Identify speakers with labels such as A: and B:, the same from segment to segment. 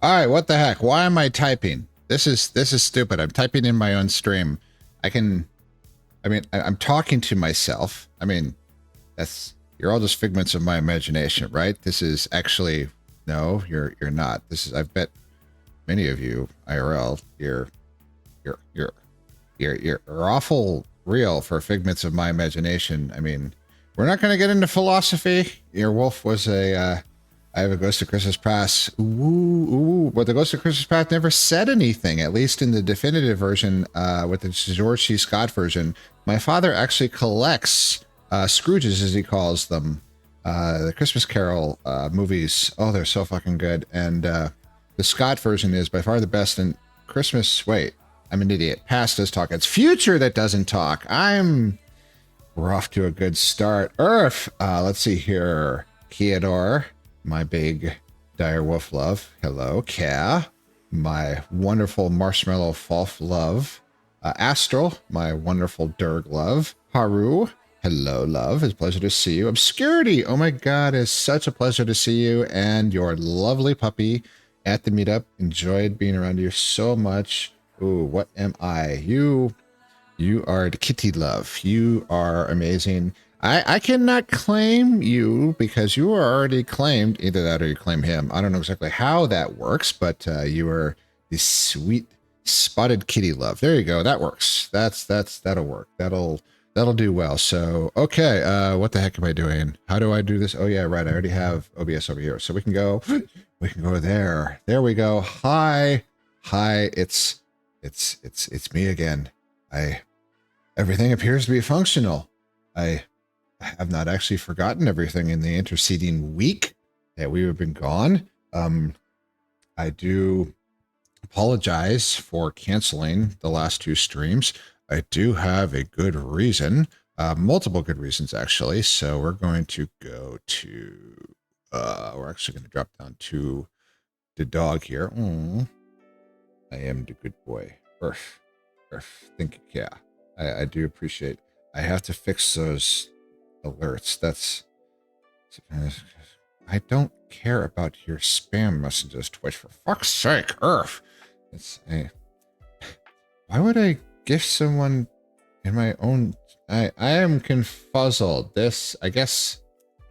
A: All right, what the heck? Why am I typing? This is stupid. I'm typing in my own stream. I'm talking to myself. I mean, you're all just figments of my imagination, right? This is actually no, you're not. This is I've bet many of you IRL, you're awful real for figments of my imagination. I mean, we're not going to get into philosophy. Your wolf was I have a Ghost of Christmas Past. Ooh. But the Ghost of Christmas Past never said anything, at least in the definitive version, with the George C. Scott version. My father actually collects Scrooges, as he calls them. The Christmas Carol movies. Oh, they're so fucking good. And the Scott version is by far the best. And Christmas, wait, I'm an idiot. Past does talk. It's future that doesn't talk. We're off to a good start. Earth. Let's see here. Keodor. My big dire wolf love. Hello, Ka. My wonderful marshmallow falf love. Astral, my wonderful Durg love. Haru, hello, love. It's a pleasure to see you. Obscurity, oh my god, it's such a pleasure to see you and your lovely puppy at the meetup. Enjoyed being around you so much. Ooh, what am I? You are the kitty love. You are amazing. I cannot claim you because you are already claimed. Either that or you claim him. I don't know exactly how that works, but you are the sweet spotted kitty love. There you go. That works. That'll work. That'll do well. So, okay. What the heck am I doing? How do I do this? Oh yeah, right. I already have OBS over here. So we can go there. There we go. Hi. It's me again. Everything appears to be functional. I have not actually forgotten everything in the interceding week that we have been gone. I do apologize for canceling the last two streams. I do have a good reason, multiple good reasons actually. So we're going to go to, we're actually going to drop down to the dog here. I am the good boy. Earth. Thank you. Yeah, I do appreciate. I have to fix those alerts. I don't care about your spam messages, Twitch, for fuck's sake, Earth. Why would I gift someone in my own? I am confuzzled. I guess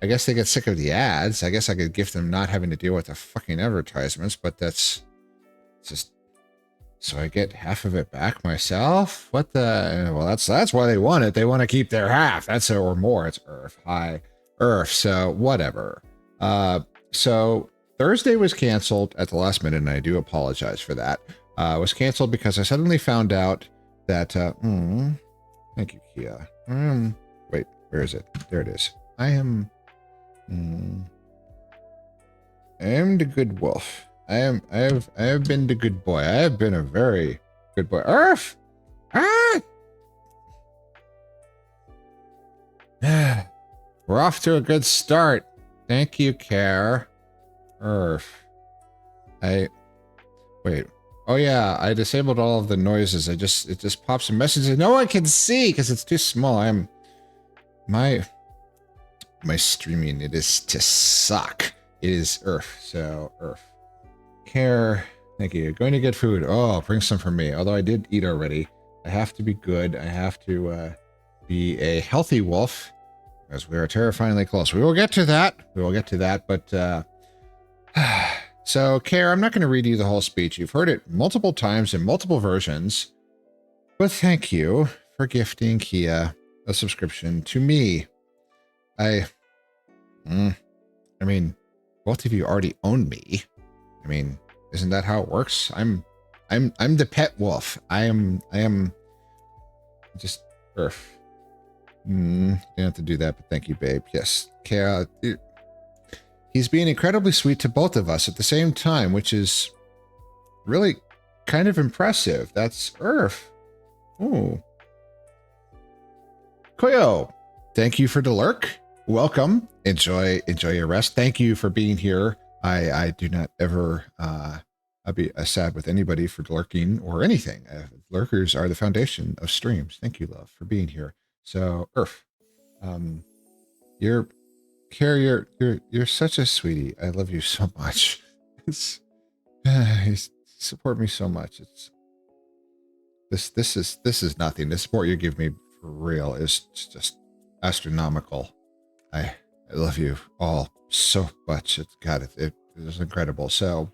A: they get sick of the ads. I guess I could gift them not having to deal with the fucking advertisements, but that's just so I get half of it back myself. What the? Well, that's why they want it. They want to keep their half. That's or more. It's Earth. Hi, Earth. So whatever. So Thursday was canceled at the last minute, and I do apologize for that. It was canceled because I suddenly found out that. Thank you, Kia. Wait, where is it? There it is. I am the good wolf. I have been the good boy. I have been a very good boy. Earth! Ah! We're off to a good start. Thank you, Care. Earth. Wait. Oh yeah, I disabled all of the noises. It just pops a message that no one can see because it's too small. My streaming, it is to suck. It is Earth. So Earth. Care. Thank you. Going to get food. Oh, bring some for me. Although I did eat already. I have to be good. I have to be a healthy wolf, as we are terrifyingly close. We will get to that. But so, Care, I'm not going to read you the whole speech. You've heard it multiple times in multiple versions. But thank you for gifting Kia a subscription to me. I mean, both of you already own me. I mean, isn't that how it works? I'm the pet wolf. I am just Earth. You don't have to do that, but thank you, babe. Yes. Kara, he's being incredibly sweet to both of us at the same time, which is really kind of impressive. That's Earth. Ooh. Koyo, thank you for the lurk. Welcome. Enjoy your rest. Thank you for being here. I do not ever be sad with anybody for lurking or anything. Lurkers are the foundation of streams. Thank you, love, for being here. So, Earth, you're such a sweetie. I love you so much. He's support me so much. It's this is nothing. The support you give me for real is just astronomical. I love you all so much. It's God, it is incredible. So,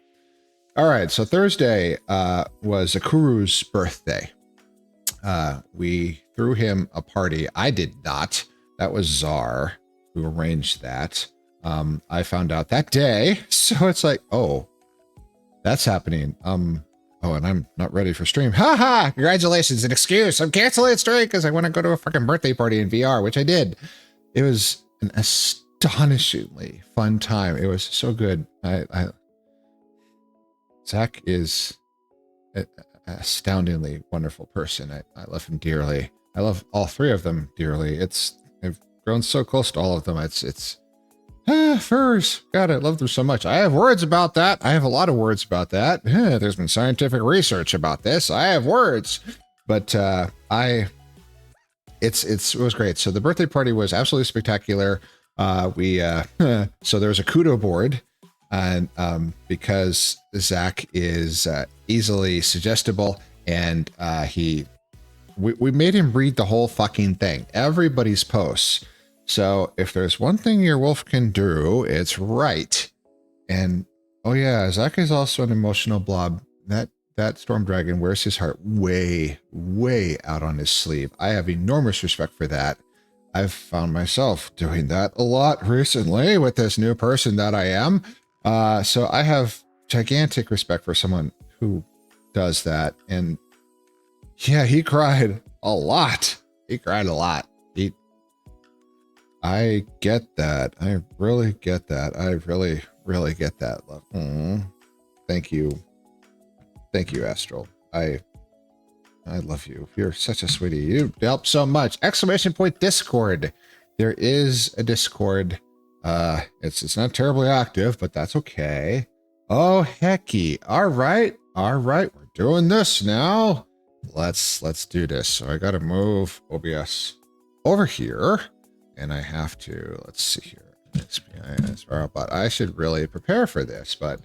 A: all right. So Thursday was Akuru's birthday. We threw him a party. I did not. That was Czar who arranged that. I found out that day. So it's like, oh, that's happening. Oh, and I'm not ready for stream. Ha ha! Congratulations, an excuse. I'm canceling stream because I want to go to a fucking birthday party in VR, which I did. It was an astonishingly fun time. It was so good. Zach is an astoundingly wonderful person. I love him dearly. I love all three of them dearly. I've grown so close to all of them. It's furs. God, I love them so much. I have words about that. I have a lot of words about that. There's been scientific research about this. I have words, but it was great. So the birthday party was absolutely spectacular. So there was a kudo board, and because Zach is easily suggestible, and we made him read the whole fucking thing, everybody's posts. So if there's one thing your wolf can do, it's write. And oh yeah, Zach is also an emotional blob. That storm dragon wears his heart way, way out on his sleeve. I have enormous respect for that. I've found myself doing that a lot recently with this new person that I am. So I have gigantic respect for someone who does that. And yeah, he cried a lot. He cried a lot. I get that. I really get that. I really, really get that. Love. Thank you. Thank you, Astral. I love you. You're such a sweetie. You help so much. Exclamation point Discord. There is a Discord. It's not terribly active, but that's okay. Oh hecky. All right. We're doing this now. Let's do this. So I gotta move OBS over here. And I have to, let's see here, but I should really prepare for this, but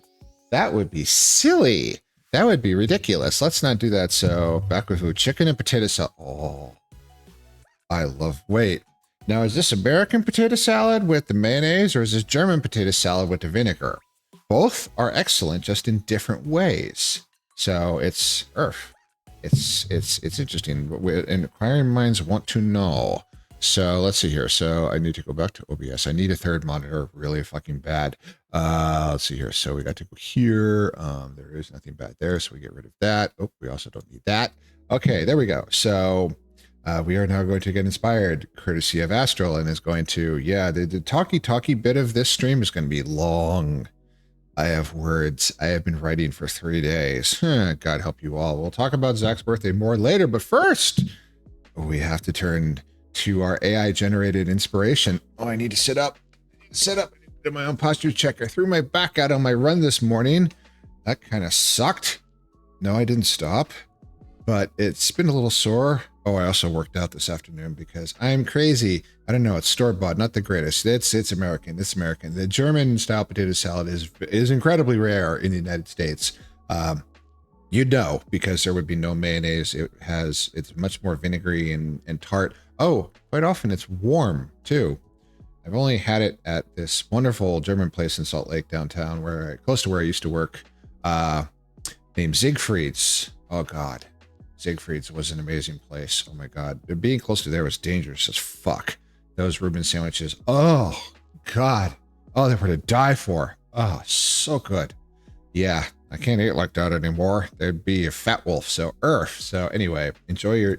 A: that would be silly. That would be ridiculous. Let's not do that. So back with food, chicken and potato salad. Oh, wait, now is this American potato salad with the mayonnaise or is this German potato salad with the vinegar? Both are excellent, just in different ways. So it's interesting. And inquiring minds want to know. So let's see here. So I need to go back to OBS. I need a third monitor really fucking bad. Let's see here. So we got to go here. There is nothing bad there. So we get rid of that. Oh, we also don't need that. Okay, there we go. So we are now going to get inspired courtesy of Astral and is going to, yeah, the talky bit of this stream is going to be long. I have words. I have been writing for 3 days. God help you all. We'll talk about Zach's birthday more later, but first we have to turn to our AI generated inspiration. Oh, I need to sit up. I need to do my own posture check. I threw my back out on my run this morning. That kind of sucked. No, I didn't stop, but it's been a little sore. Oh, I also worked out this afternoon because I'm crazy. I don't know. It's store-bought, not the greatest. It's American. It's American. The German style potato salad is incredibly rare in the United States. You'd know because there would be no mayonnaise. It's much more vinegary and tart. Oh, quite often it's warm too. I've only had it at this wonderful German place in Salt Lake downtown, close to where I used to work, named Siegfried's. Oh God, Siegfried's was an amazing place. Oh my God, being close to there was dangerous as fuck. Those Reuben sandwiches. Oh God. Oh, they were to die for. Oh, so good. Yeah, I can't eat like that anymore. There'd be a fat wolf. So So anyway, enjoy your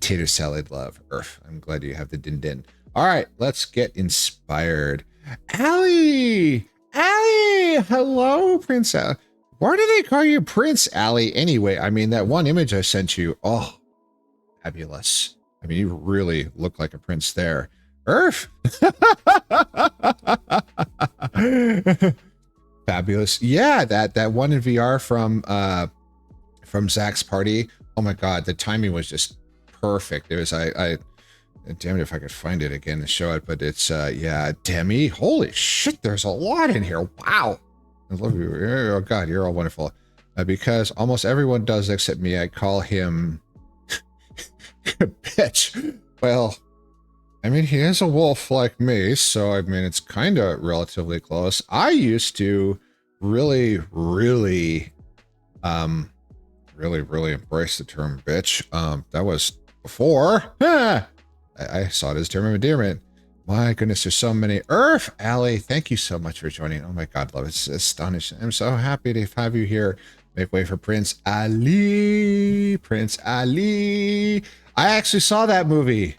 A: tater salad, love. I'm glad you have the din. All right, let's get inspired. Allie, hello, Prince. Why do they call you Prince Allie anyway? I mean, that one image I sent you. Oh, fabulous. I mean, you really look like a prince there. Fabulous. Yeah, that one in VR from Zach's party. Oh my God, the timing was just perfect. It was damn it if I could find it again to show it, but it's yeah, Demi. Holy shit, there's a lot in here. Wow. I love you. Oh God, you're all wonderful. Because almost everyone does except me. I call him a bitch. Well, I mean, he is a wolf like me, so I mean, it's kind of relatively close. I used to really, really, really embrace the term bitch. That was before. I saw it as a term of endearment. My goodness, there's so many. Earth Alley, thank you so much for joining. Oh my God, love, it's astonishing. I'm so happy to have you here. Make way for Prince Ali. Prince Ali. I actually saw that movie.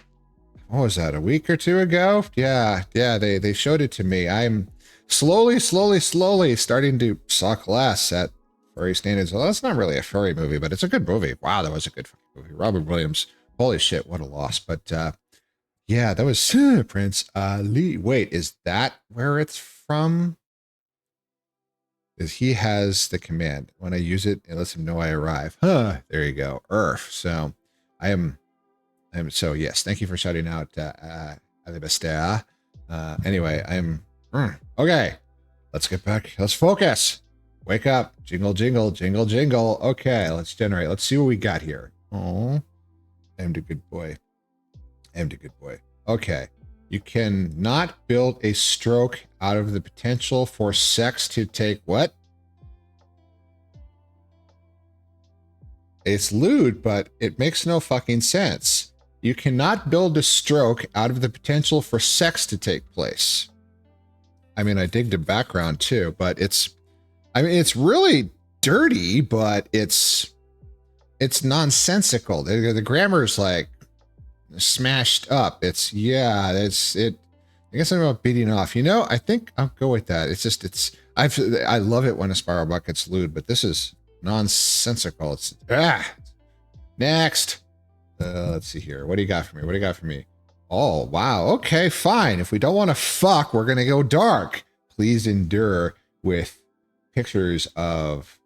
A: What was that, a week or two ago? Yeah, they showed it to me. I'm slowly starting to suck less at furry standards. Well, that's not really a furry movie, but it's a good movie. Wow, that was a good movie. Robin Williams. Holy shit, what a loss. But yeah, that was Prince Ali. Wait, is that where it's from? Is he has the command. When I use it, it lets him know I arrive. Huh, there you go. Earth. So so yes, thank you for shouting out Alibestea. Anyway, okay. Let's get back. Let's focus. Wake up. Jingle, jingle, jingle, jingle. Okay, let's generate. Let's see what we got here. Oh, I'm the good boy. Okay. You cannot build a stroke out of the potential for sex to take what? It's lewd, but it makes no fucking sense. You cannot build a stroke out of the potential for sex to take place. I mean, I dig the background too, but it's really dirty, but it's nonsensical. The grammar's like smashed up. I guess I'm about beating off. I think I'll go with that. I love it when a spiral bucket's lewd, but this is nonsensical. Next. Let's see here. What do you got for me? Oh, wow. Okay, fine. If we don't want to fuck, we're going to go dark. Please endure with pictures of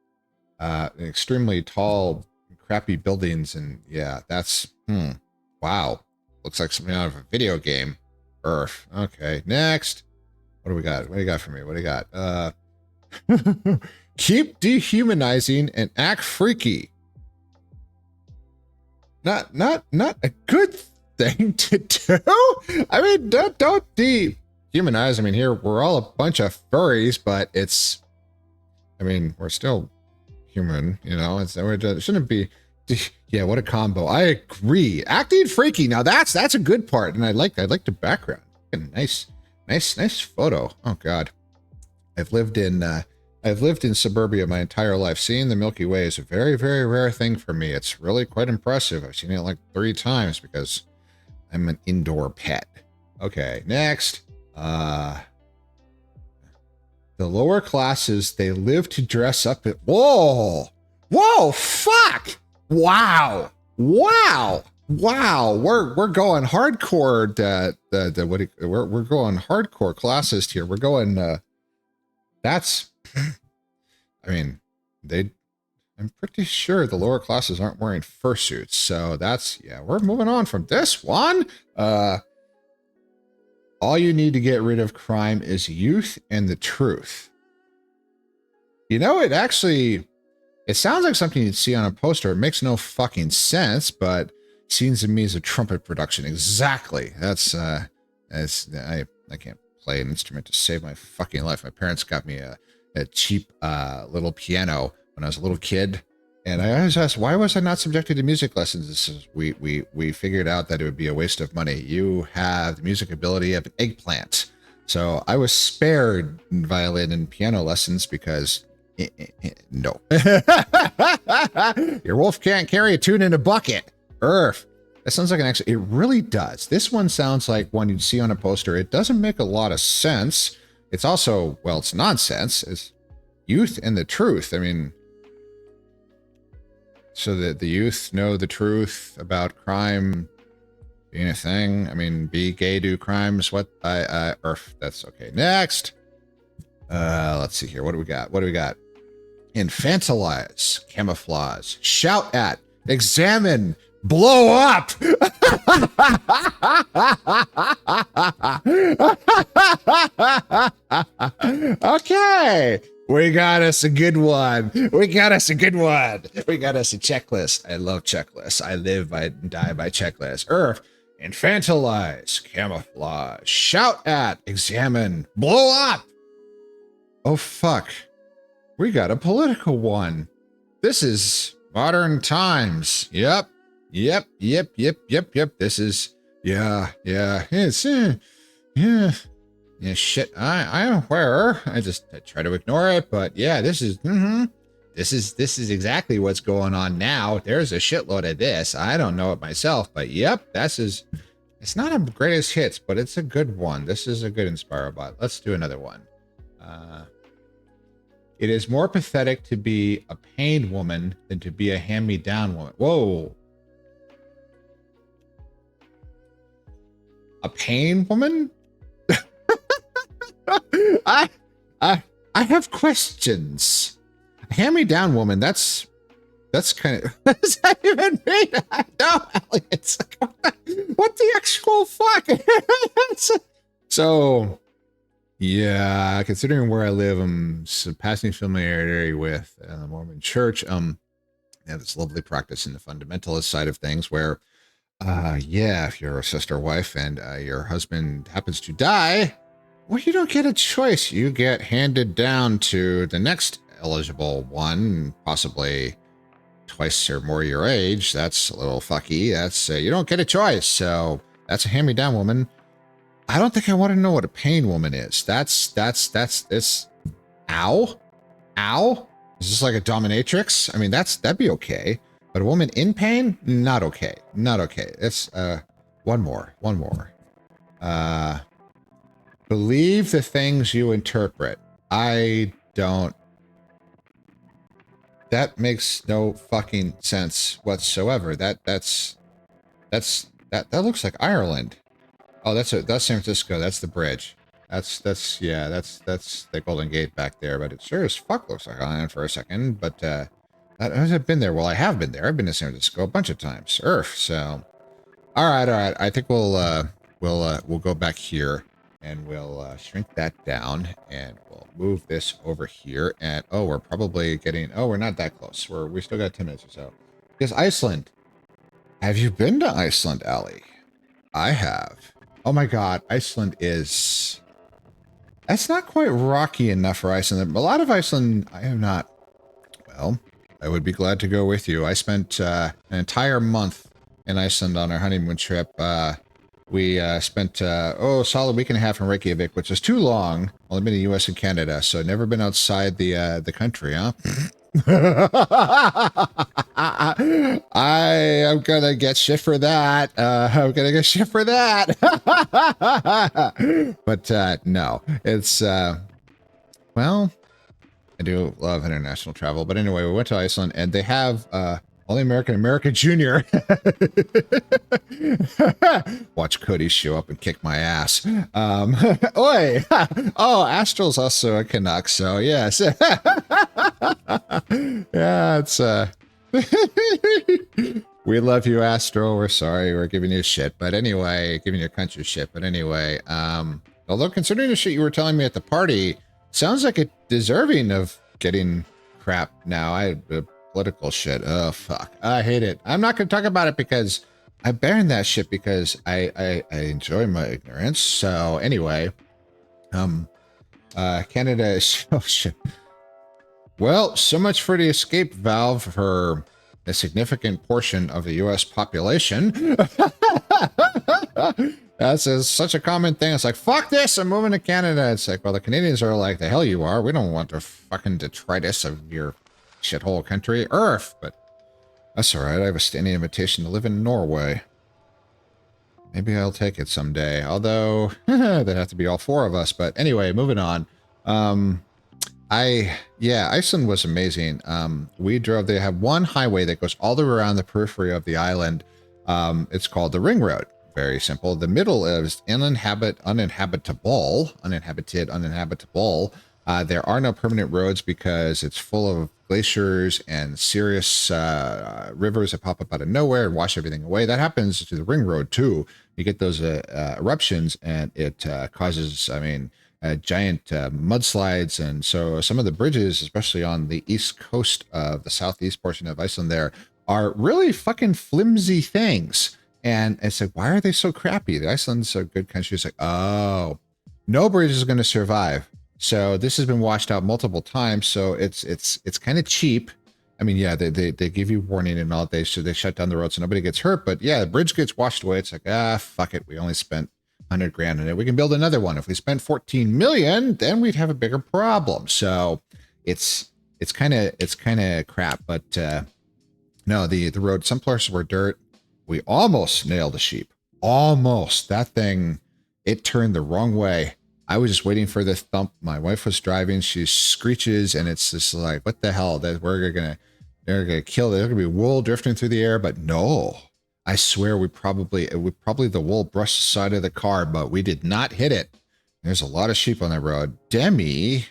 A: extremely tall, crappy buildings. And yeah, that's, wow. Looks like something out of a video game. Earth. Okay, next. What do we got? What do you got for me? Keep dehumanizing and act freaky. Not a good thing to do. I mean, don't dehumanize. I mean, here we're all a bunch of furries, but we're still human, it shouldn't be. Yeah, what a combo. I agree. Acting freaky. Now that's a good part, and I like the background. Nice photo. Oh God, I've lived in suburbia my entire life. Seeing the Milky Way is a very, very rare thing for me. It's really quite impressive. I've seen it like 3 times because I'm an indoor pet. Okay, next. The lower classes, they live to dress up at... Whoa, fuck! Wow. We're going hardcore. We're going hardcore classist here. We're going. That's. I mean, I'm pretty sure the lower classes aren't wearing fursuits, so we're moving on from this one. All you need to get rid of crime is youth and the truth. It sounds like something you'd see on a poster. It makes no fucking sense, but seems to me as a trumpet production. Exactly. I can't play an instrument to save my fucking life. My parents got me a cheap little piano when I was a little kid, and I always asked, why was I not subjected to music lessons? This is, we figured out that it would be a waste of money. You have the music ability of an eggplant, so I was spared violin and piano lessons because no. Your wolf can't carry a tune in a bucket. Earth. That sounds like it really does. This one sounds like one you'd see on a poster. It doesn't make a lot of sense. It's also, it's nonsense. It's youth and the truth. I mean, so that the youth know the truth about crime being a thing. I mean, be gay, do crimes. Earth. That's okay. Next. Let's see here. What do we got? Infantilize, camouflage, shout at, examine, blow up. Okay. We got us a good one. We got us a good one. We got us a checklist. I love checklists. I live by and die by checklists. Earth, infantilize, camouflage, shout at, examine, blow up. Oh, fuck. We got a political one. This is modern times. Yep. This is, yeah. It's, yeah. Yeah, shit. I'm aware. I try to ignore it, but yeah, this is exactly what's going on now. There's a shitload of this. I don't know it myself, but yep, it's not a greatest hits, but it's a good one. This is a good Inspirobot. Let's do another one. It is more pathetic to be a pained woman than to be a hand-me-down woman. Whoa. A pained woman? I have questions. Hand-me-down woman, that's kind of, what does that even mean? I know, Elliot. What the actual fuck? So, yeah, considering where I live, I'm surpassing familiarity with the Mormon Church. Yeah, this lovely practice in the fundamentalist side of things where, yeah, if you're a sister wife and your husband happens to die, well, you don't get a choice. You get handed down to the next eligible one, possibly twice or more your age. That's a little fucky. That's you don't get a choice. So that's a hand-me-down woman. I don't think I want to know what a pain woman is. That's this. Ow. Is this like a dominatrix? I mean, that'd be okay. But a woman in pain? Not okay. Not okay. It's one more. Believe the things you interpret. I don't. That makes no fucking sense whatsoever. That looks like Ireland. Oh, that's San Francisco. That's the bridge. That's the Golden Gate back there. But it sure as fuck looks like Ireland for a second. But I've been there. Well, I have been there. I've been to San Francisco a bunch of times. So, all right. I think we'll go back here. And we'll shrink that down, and we'll move this over here. And oh, we're probably getting. Oh, we're not that close. We still got 10 minutes or so. Because Iceland. Have you been to Iceland, Allie? I have. Oh my God, Iceland is. That's not quite rocky enough for Iceland. A lot of Iceland, I am not. Well, I would be glad to go with you. I spent an entire month in Iceland on our honeymoon trip. We spent, a solid week and a half in Reykjavik, which is too long. Only been to the U.S. and Canada, so never been outside the country, huh? I am gonna get shit for that. But no, it's, well, I do love international travel. But anyway, we went to Iceland, and they have, Only America Junior. Watch Cody show up and kick my ass. Oi! Oh, Astral's also a Canuck, so yes. Yeah, it's we love you, Astral. We're sorry we're giving you shit, but anyway, giving your country shit. But anyway, although considering the shit you were telling me at the party, sounds like it's deserving of getting crap now. Political shit. Oh, fuck. I hate it. I'm not going to talk about it because I banned that shit because I enjoy my ignorance. So anyway, Canada is, oh shit. Well, so much for the escape valve for a significant portion of the U.S. population. That's such a common thing. It's like, fuck this, I'm moving to Canada. It's like, well, the Canadians are like, the hell you are. We don't want the fucking detritus of your shithole country, Earth. But that's all right. I have a standing invitation to live in Norway. Maybe I'll take it someday. Although, there'd have to be all four of us. But anyway, moving on. Iceland was amazing. We drove, they have one highway that goes all the way around the periphery of the island. It's called the Ring Road. Very simple. The middle is uninhabitable. There are no permanent roads because it's full of glaciers and serious rivers that pop up out of nowhere and wash everything away. That happens to the Ring Road too. You get those eruptions and it causes, I mean, giant mudslides. And so some of the bridges, especially on the east coast of the southeast portion of Iceland there, are really fucking flimsy things. And it's like, why are they so crappy? The Iceland's a good country. It's like, oh, no bridge is going to survive. So this has been washed out multiple times. So it's kind of cheap. I mean, yeah, they give you warning and all. They shut down the road so nobody gets hurt. But yeah, the bridge gets washed away. It's like, fuck it. We only spent 100 grand in it. We can build another one. If we spent 14 million, then we'd have a bigger problem. So it's kind of crap. But no, the road, some places were dirt. We almost nailed a sheep. Almost. That thing, it turned the wrong way. I was just waiting for the thump. My wife was driving. She screeches, and it's just like, what the hell? They're gonna kill. There's gonna be wool drifting through the air, but no. I swear we probably the wool brushed the side of the car, but we did not hit it. There's a lot of sheep on that road. Demi,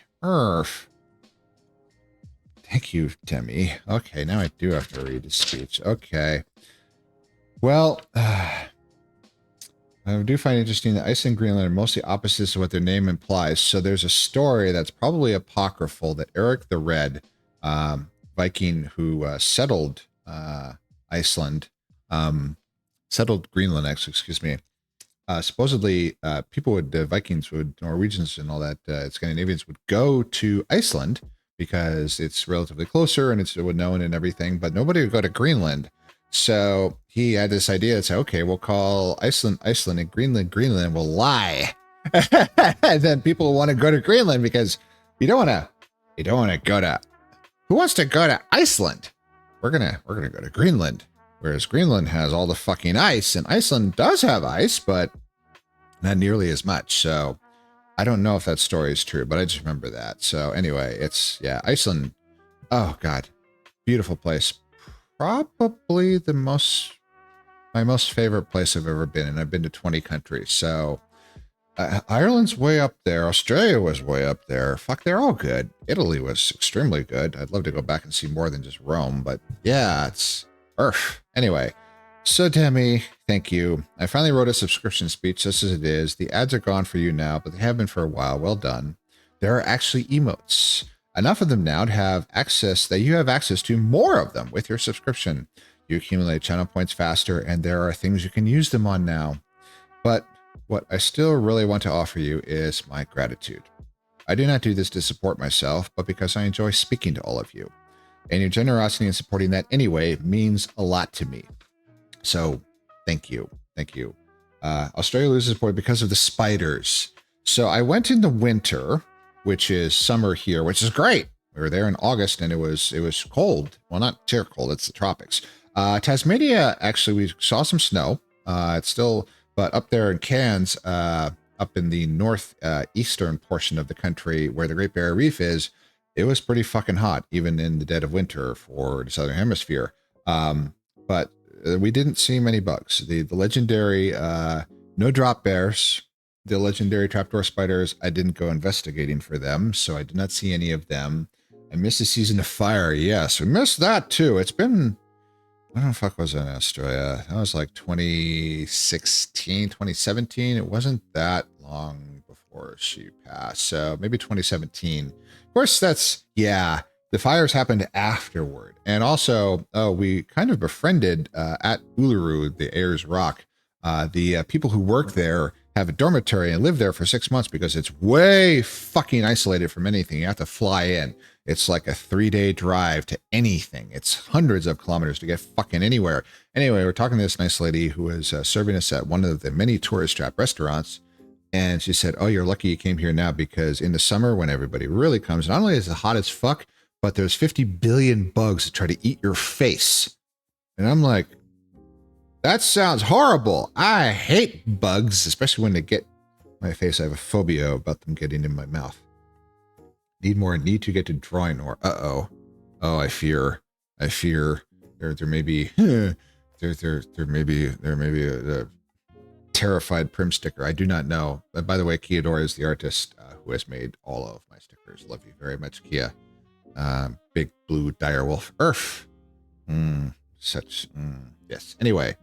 A: thank you, Demi. Okay, now I do have to read his speech. Okay. Well, I do find it interesting that Iceland and Greenland are mostly opposites to what their name implies. So there's a story that's probably apocryphal that Eric the Red, Viking who settled Iceland, settled Greenland, actually, excuse me. Supposedly, the Vikings Norwegians and all that, Scandinavians would go to Iceland because it's relatively closer and it's known and everything, but nobody would go to Greenland. So he had this idea to say, okay, we'll call Iceland, Iceland, and Greenland will lie. And then people will want to go to Greenland because you don't want to go to, who wants to go to Iceland? We're going to go to Greenland. Whereas Greenland has all the fucking ice, and Iceland does have ice, but not nearly as much. So I don't know if that story is true, but I just remember that. So anyway, Iceland. Oh God, beautiful place. Probably my most favorite place I've ever been, and I've been to 20 countries. So Ireland's way up there. Australia was way up there. Fuck, they're all good. Italy was extremely good. I'd love to go back and see more than just Rome, but yeah, it's Earth. Anyway, so Demi, thank you. I finally wrote a subscription speech just as it is. The ads are gone for you now, but they have been for a while. Well done. There are actually emotes. Enough of them now to have access that you have access to more of them with your subscription. You accumulate channel points faster, and there are things you can use them on now. But what I still really want to offer you is my gratitude. I do not do this to support myself, but because I enjoy speaking to all of you. And your generosity in supporting that anyway means a lot to me. So thank you. Thank you. Australia loses support because of the spiders. So I went in the winter, which is summer here, which is great. We were there in August and it was cold. Well, not too cold. It's the tropics. Tasmania, actually, we saw some snow. It's still, but up there in Cairns, up in the north eastern portion of the country where the Great Barrier Reef is, it was pretty fucking hot, even in the dead of winter for the Southern Hemisphere. But we didn't see many bugs. The legendary no drop bears, the legendary trapdoor spiders, I didn't go investigating for them, so I did not see any of them. I missed the season of fire. Yes, we missed that too. It's been, when the fuck was I in Australia? That was like 2016, 2017. It wasn't that long before she passed. So maybe 2017. Of course, the fires happened afterward. And also, we kind of befriended at Uluru, the Ayers Rock. The people who work there have a dormitory and live there for 6 months because it's way fucking isolated from anything. You have to fly in. It's like a 3-day drive to anything. It's hundreds of kilometers to get fucking anywhere. Anyway, we're talking to this nice lady who was serving us at one of the many tourist trap restaurants. And she said, oh, you're lucky you came here now because in the summer when everybody really comes, not only is it hot as fuck, but there's 50 billion bugs that try to eat your face. And I'm like, that sounds horrible. I hate bugs, especially when they get my face. I have a phobia about them getting in my mouth. Need to get to drawing or oh, I fear there may be there may be a terrified Prim sticker. I do not know. But by the way, Kiadora is the artist who has made all of my stickers. Love you very much, Kia. Big blue direwolf Earth. Yes. Anyway,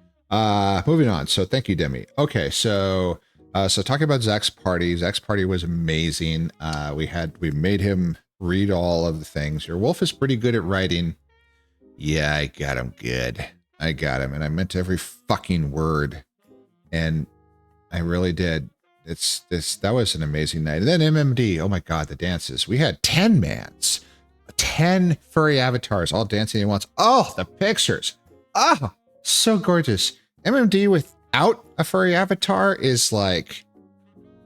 A: moving on. So thank you, Demi. Okay, so So talking about Zach's party was amazing. We made him read all of the things. Your wolf is pretty good at writing. Yeah, I got him good. I got him, and I meant every fucking word, and I really did. That was an amazing night. And then MMD. Oh my god, the dances. We had 10 mans, 10 furry avatars all dancing at once. Oh, the pictures. Ah, so gorgeous. MMD without a furry avatar is like,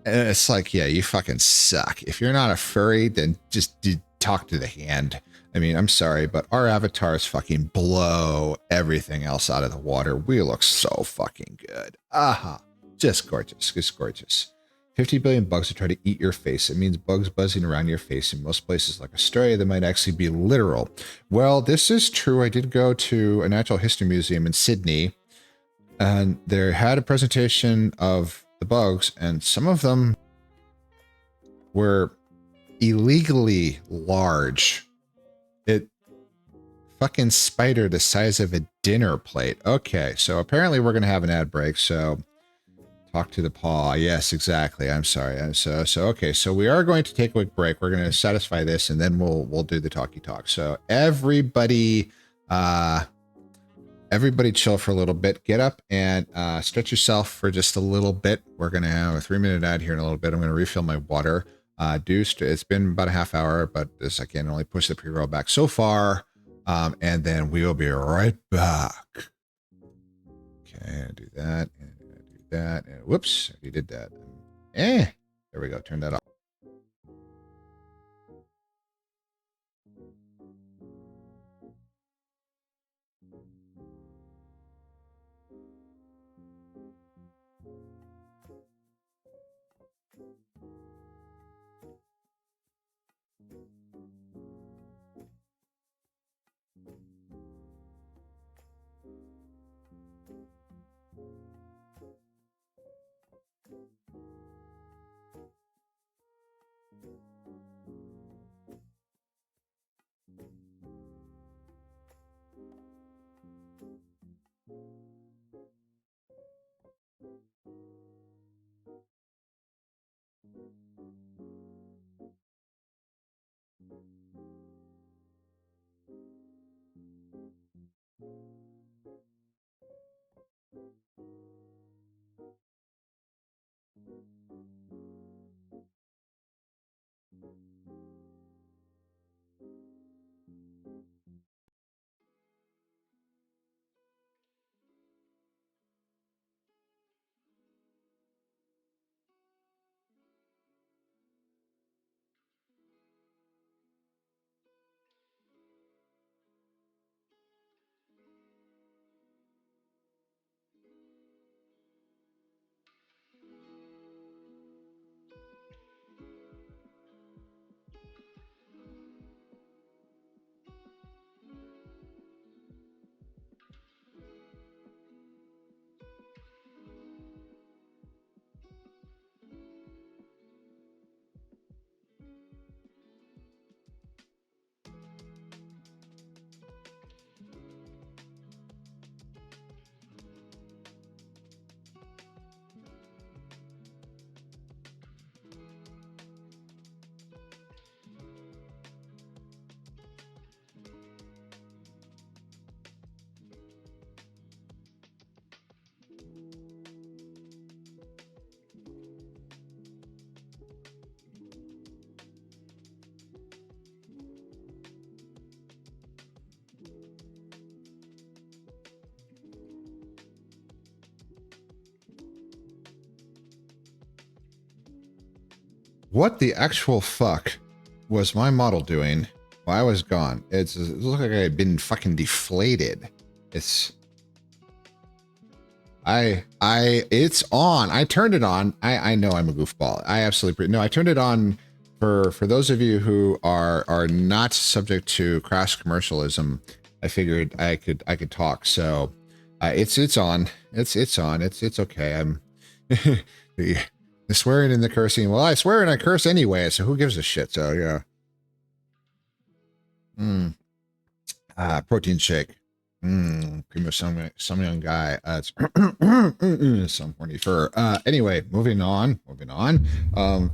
A: it's like, yeah, you fucking suck. If you're not a furry, then just talk to the hand. I mean, I'm sorry, but our avatars fucking blow everything else out of the water. We look so fucking good. Aha. Just gorgeous. Just gorgeous. 50 billion bugs will try to eat your face. It means bugs buzzing around your face. In most places like Australia, that might actually be literal. Well, this is true. I did go to a natural history museum in Sydney, and they had a presentation of the bugs, and some of them were illegally large. It fucking spider the size of a dinner plate. Okay, so apparently we're going to have an ad break, so talk to the paw. Yes, exactly. I'm sorry. Okay, so we are going to take a quick break. We're going to satisfy this, and then we'll do the talkie talk. So everybody chill for a little bit. Get up and stretch yourself for just a little bit. We're going to have a 3-minute ad here in a little bit. I'm going to refill my water. It's been about a half hour, but this I can only push the pre-roll back so far. And then we will be right back. Okay, do that. That and whoops, we did that. There we go. Turn that off. What the actual fuck was my model doing while I was gone? It looked like I had been fucking deflated. It's it's on. I turned it on. I know I'm a goofball. I absolutely no. I turned it on for those of you who are not subject to crass commercialism. I figured I could talk. So it's on. It's on. It's okay. I'm the swearing and the cursing. Well, I swear and I curse anyway. So who gives a shit? So yeah. Protein shake. Primo, some young guy. It's some horny fur. Anyway, moving on.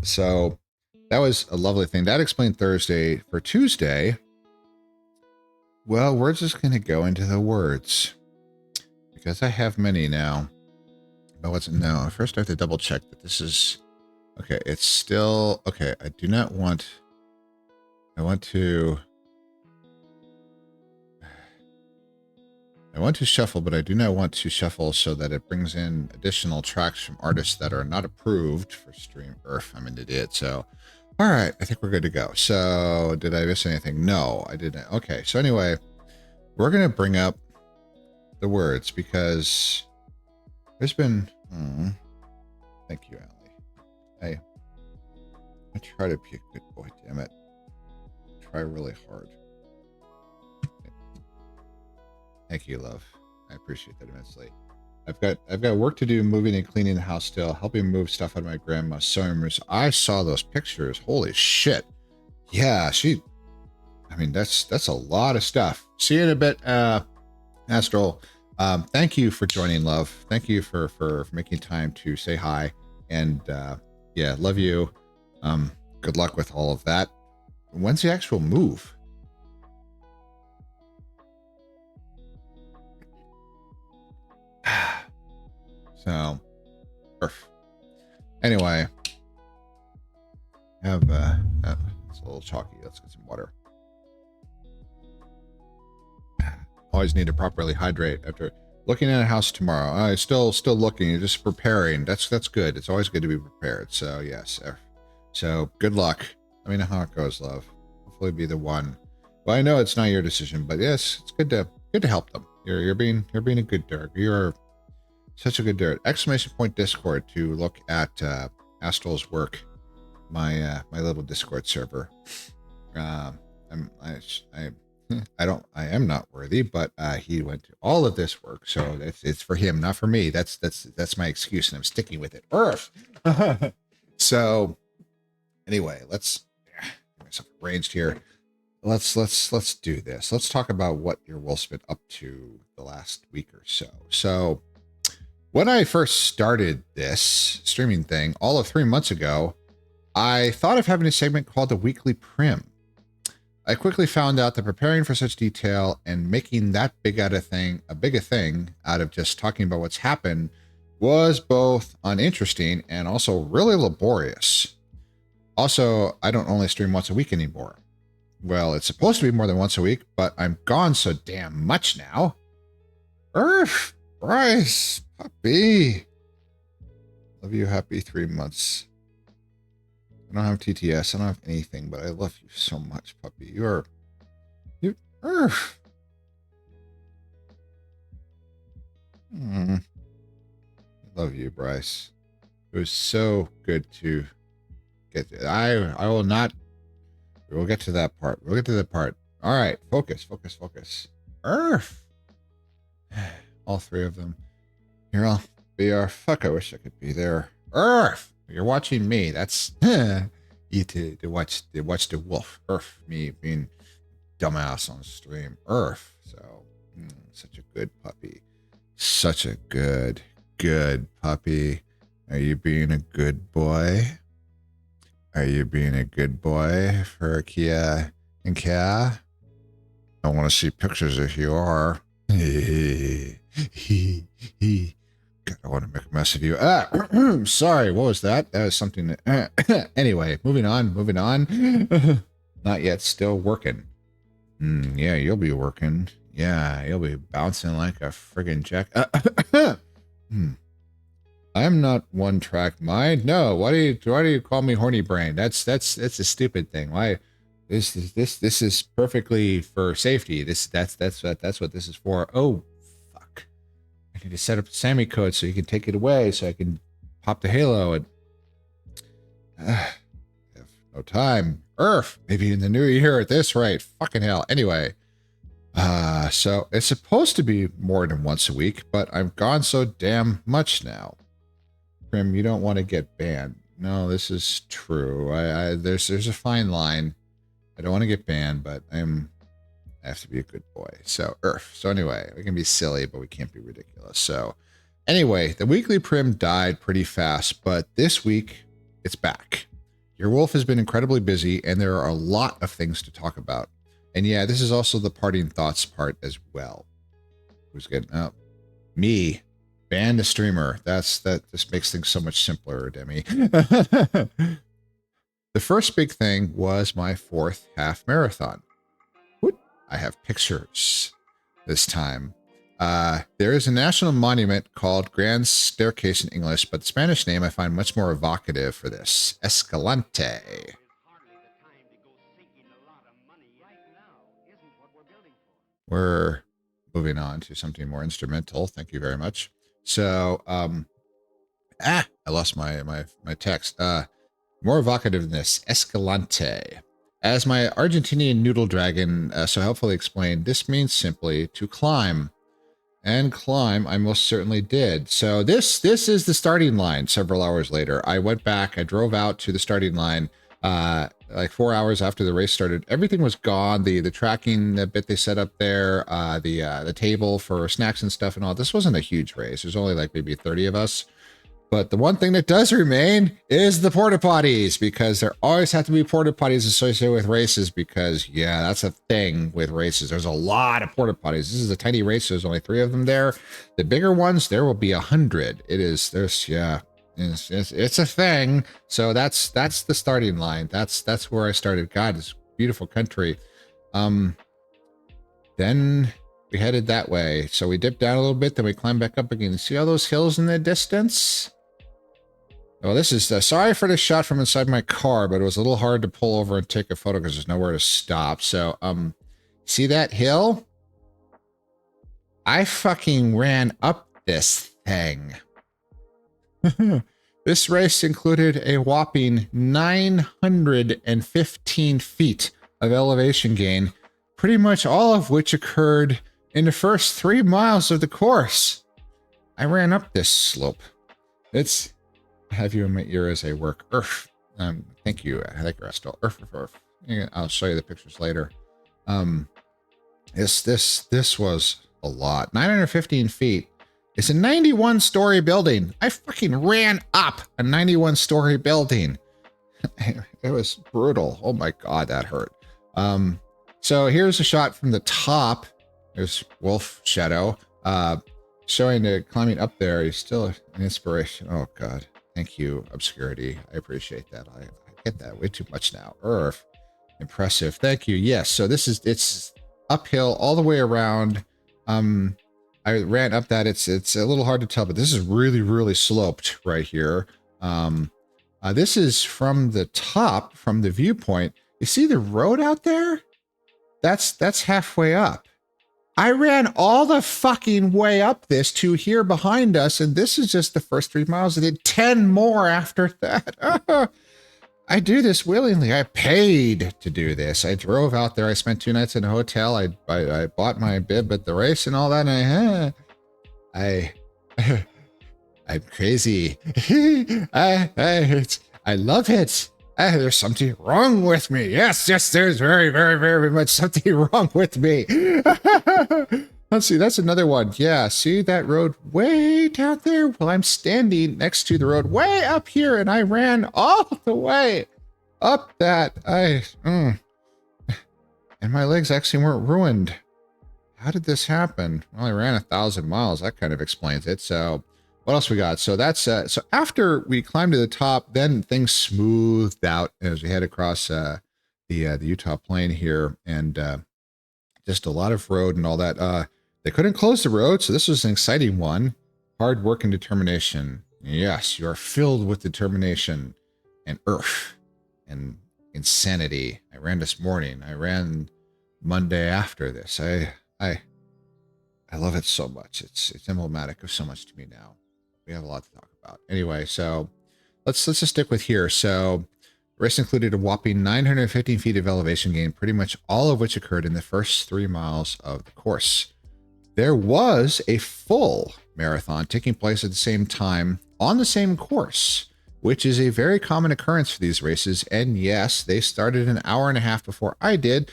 A: So that was a lovely thing. That explained Thursday. For Tuesday, well, we're just gonna go into the words because I have many now. But what's no? First, I have to double check that this is okay. It's still okay. I do not want. I want to shuffle, but I do not want to shuffle so that it brings in additional tracks from artists that are not approved for Stream Earth. I'm an idiot. So, all right, I think we're good to go. So, did I miss anything? No, I didn't. Okay, so anyway, we're going to bring up the words because there's been... thank you, Allie. I try to be a good boy, damn it. I try really hard. Thank you, love. I appreciate that immensely. I've got work to do, moving and cleaning the house still, helping move stuff out of my grandma's sewing room. I saw those pictures. Holy shit. Yeah, I mean, that's a lot of stuff. See you in a bit, Astral. Thank you for joining, love. Thank you for making time to say hi. And yeah, love you. Good luck with all of that. When's the actual move? So, anyway, have it's a little chalky. Let's get some water. Always need to properly hydrate after looking at a house tomorrow. I still looking. You're just preparing. That's good. It's always good to be prepared. So yes. So good luck. Let me know how it goes, love. Hopefully, be the one. Well, I know it's not your decision, but yes, it's good to help them. You're being a good Derek. You're such a good Derek. Exclamation point Discord to look at Astral's work. My little Discord server. I am not worthy, but he went to all of this work, so it's for him, not for me. That's my excuse, and I'm sticking with it. Earth. So anyway, let's get myself arranged here. Let's do this. Let's talk about what your wolf's been up to the last week or so. So when I first started this streaming thing all of 3 months ago, I thought of having a segment called the Weekly Prim. I quickly found out that preparing for such detail and making that big a thing out of just talking about what's happened was both uninteresting and also really laborious. Also, I don't only stream once a week anymore. Well, it's supposed to be more than once a week, but I'm gone so damn much now. Earth, Bryce, puppy. Love you, happy 3 months. I don't have TTS, I don't have anything, but I love you so much, puppy. You Earth. I love you, Bryce. It was so good to get to. I will not. We'll get to that part. All right, focus. Earth. All three of them. Here, I'll be our fuck. I wish I could be there. Earth. You're watching me. That's you to watch the wolf. Earth. Me being dumbass on stream. Earth. So such a good puppy. Such a good puppy. Are you being a good boy? Are you being a good boy for Kia and Kia? I want to see pictures if you are. God, I want to make a mess of you. Sorry, what was that? That was something that... Anyway, moving on. Not yet, still working. Yeah, you'll be working. Yeah, you'll be bouncing like a friggin' jack. I'm not one track mind. No, why do you call me horny brain? That's a stupid thing. Why? This is perfectly for safety. That's what this is for. Oh, fuck! I need to set up the Sammy code so you can take it away, so I can pop the Halo. And I have no time. Earth, maybe in the new year at this rate. Fucking hell. Anyway, so it's supposed to be more than once a week, but I'm gone so damn much now. Prim, you don't want to get banned. No, this is true. There's a fine line. I don't want to get banned, but I'm I have to be a good boy. So, Earth. So anyway, we can be silly, but we can't be ridiculous. So anyway, the weekly prim died pretty fast, but this week it's back. Your wolf has been incredibly busy, and there are a lot of things to talk about. And yeah, this is also the parting thoughts part as well. Who's getting up? Me. Ban the streamer. That just makes things so much simpler, Demi. The first big thing was my 4th half marathon. I have pictures this time. There is a national monument called Grand Staircase in English, but the Spanish name I find much more evocative for this. Escalante. We're moving on to something more instrumental. Thank you very much. So, I lost my text. More evocative than this. Escalante. As my Argentinian noodle dragon so helpfully explained, this means simply to climb. And climb, I most certainly did. So this is the starting line several hours later. I went back, I drove out to the starting line like 4 hours after the race started. Everything was gone. The tracking bit they set up there, the table for snacks and stuff and all. This wasn't a huge race. There's only like maybe 30 of us. But the one thing that does remain is the porta potties, because there always have to be porta potties associated with races, because yeah, that's a thing with races. There's a lot of porta potties. This is a tiny race. So there's only 3 of them there. The bigger ones, there will be 100. It's a thing. So that's the starting line. That's where I started. God, it's a beautiful country. Then we headed that way. So we dipped down a little bit, then we climbed back up again. See all those hills in the distance? Well, this is sorry for the shot from inside my car, but it was a little hard to pull over and take a photo because there's nowhere to stop. So, see that hill? I fucking ran up this thing. This race included a whopping 915 feet of elevation gain, pretty much all of which occurred in the first 3 miles of the course. I ran up this slope. It's have you in my ear as I work. Thank you. I think you're still Earth. I'll show you the pictures later. This was a lot. 915 feet. It's a 91-story building. I fucking ran up a 91-story building. It was brutal. Oh my God, that hurt. So here's a shot from the top. There's Wolf Shadow. Showing the climbing up there. He's still an inspiration. Oh God. Thank you, Obscurity. I appreciate that. I get that way too much now. Earth. Impressive. Thank you. Yes. So it's uphill all the way around. I ran up that. It's a little hard to tell, but this is really, really sloped right here. This is from the top, from the viewpoint. You see the road out there? That's halfway up. I ran all the fucking way up this to here behind us, and this is just the first 3 miles. I did 10 more after that. I do this willingly. I paid to do this. I drove out there. I spent 2 nights in a hotel. I bought my bib at the race and all that. And I'm crazy. I love it. There's something wrong with me. Yes, there's very, very, very much something wrong with me. Let's see, that's another one. Yeah, see that road way down there? Well, I'm standing next to the road way up here, and I ran all the way up that. And my legs actually weren't ruined. How did this happen? Well, I ran 1,000 miles. That kind of explains it. So what else we got? So that's so after we climbed to the top, then things smoothed out as we head across the Utah plain here, and just a lot of road and all that. They couldn't close the road, so this was an exciting one. Hard work and determination. Yes, you are filled with determination and earth and insanity. I ran this morning. I ran Monday after this. I love it so much. It's emblematic of so much to me now. We have a lot to talk about. Anyway, so let's just stick with here. So the race included a whopping 915 feet of elevation gain, pretty much all of which occurred in the first 3 miles of the course. There was a full marathon taking place at the same time on the same course, which is a very common occurrence for these races. And yes, they started an hour and a half before I did,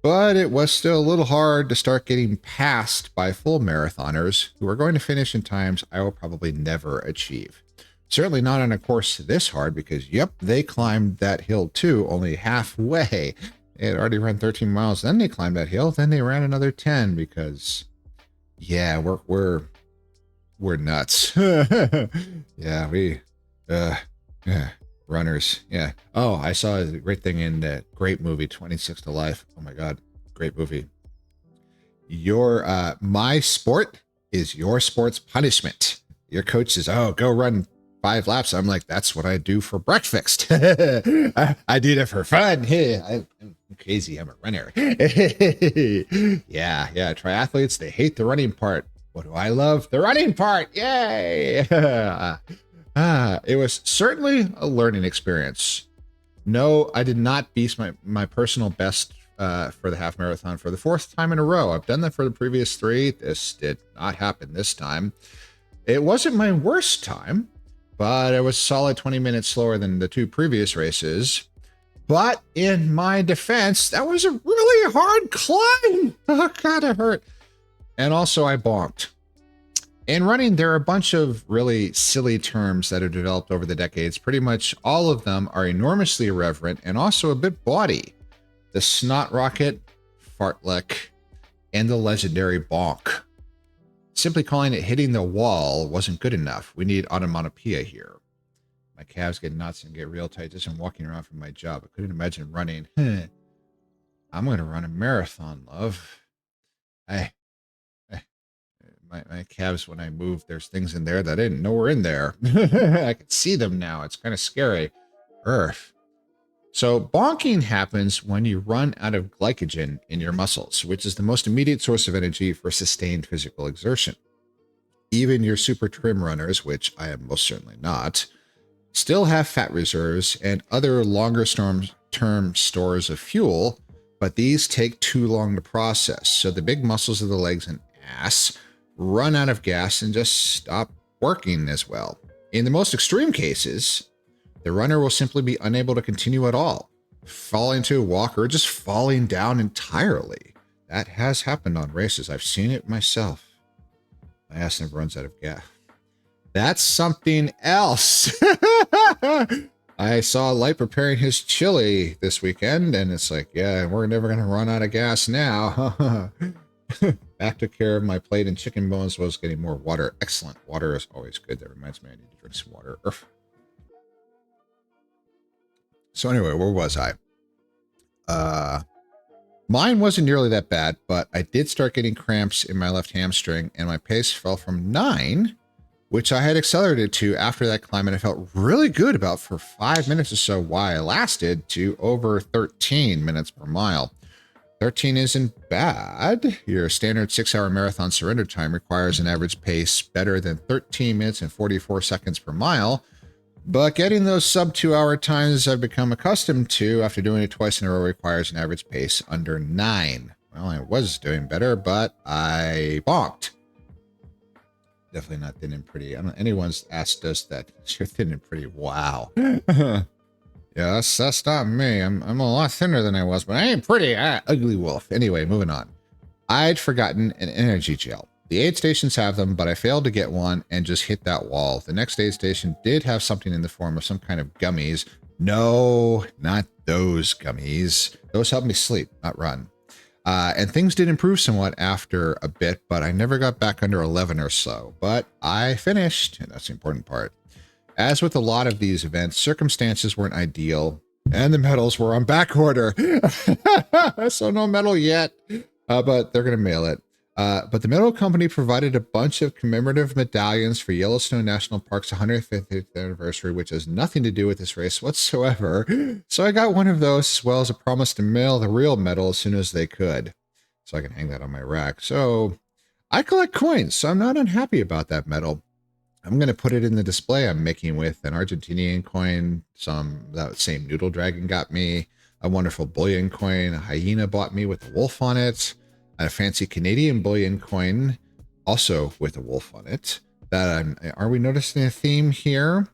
A: but it was still a little hard to start getting passed by full marathoners who are going to finish in times I will probably never achieve. Certainly not on a course this hard because, yep, they climbed that hill too, only halfway. They had already run 13 miles, then they climbed that hill, then they ran another 10 because, yeah, we're nuts. Yeah, yeah, runners. Yeah. Oh, I saw a great thing in that great movie, 26 to Life. Oh my God, great movie. My sport is your sport's punishment. Your coach says, "Oh, go run 5 laps." I'm like, "That's what I do for breakfast." I do that for fun. I'm crazy. I'm a runner. Yeah. Triathletes, they hate the running part. What do I love? The running part. Yay. It was certainly a learning experience. No, I did not beat my personal best for the half marathon for the 4th time in a row. I've done that for the previous 3. This did not happen this time. It wasn't my worst time, but it was solid 20 minutes slower than the 2 previous races. But in my defense, that was a really hard climb. Oh, God, it hurt. And also I bonked. In running, there are a bunch of really silly terms that have developed over the decades. Pretty much all of them are enormously irreverent and also a bit bawdy. The snot rocket, fartlek, and the legendary bonk. Simply calling it hitting the wall wasn't good enough. We need onomatopoeia here. My calves get nuts and get real tight just from walking around from my job. I couldn't imagine running. I'm going to run a marathon, love. My calves, when I move, there's things in there that I didn't know were in there. I can see them now. It's kind of scary. Earth. So bonking happens when you run out of glycogen in your muscles, which is the most immediate source of energy for sustained physical exertion. Even your super trim runners, which I am most certainly not, still have fat reserves and other longer term stores of fuel, but these take too long to process. So the big muscles of the legs and ass run out of gas and just stop working as well. In the most extreme cases, the runner will simply be unable to continue at all, falling to a walk or just falling down entirely. That has happened on races. I've seen it myself. My ass never runs out of gas. That's something else. I saw Light preparing his chili this weekend, and it's like, yeah, we're never going to run out of gas now. Back took care of my plate and chicken bones, was getting more water. Excellent. Water is always good. That reminds me I need to drink some water. So anyway, where was I? Mine wasn't nearly that bad, but I did start getting cramps in my left hamstring, and my pace fell from 9, which I had accelerated to after that climb, and I felt really good about for 5 minutes or so while I lasted, to over 13 minutes per mile. 13 isn't bad. Your standard 6-hour marathon surrender time requires an average pace better than 13 minutes and 44 seconds per mile. But getting those sub 2-hour times I've become accustomed to after doing it twice in a row requires an average pace under 9. Well, I was doing better, but I bonked. Definitely not thin and pretty. I don't know, anyone's asked us that. You're thin and pretty. Wow. Yeah, that's not me. I'm a lot thinner than I was, but I ain't pretty. Ugly wolf. Anyway, moving on. I'd forgotten an energy gel. The aid stations have them, but I failed to get one and just hit that wall. The next aid station did have something in the form of some kind of gummies. No, not those gummies. Those helped me sleep, not run. And things did improve somewhat after a bit, but I never got back under 11 or so. But I finished, and that's the important part. As with a lot of these events, circumstances weren't ideal, and the medals were on back order. So no medal yet, but they're going to mail it. But the medal company provided a bunch of commemorative medallions for Yellowstone National Park's 150th anniversary, which has nothing to do with this race whatsoever. So I got one of those, as well as a promise to mail the real medal as soon as they could, so I can hang that on my rack. So I collect coins, so I'm not unhappy about that medal. I'm going to put it in the display I'm making with an Argentinian coin, that same Noodle Dragon got me, a wonderful bullion coin a hyena bought me with a wolf on it, and a fancy Canadian bullion coin, also with a wolf on it. Are we noticing a theme here?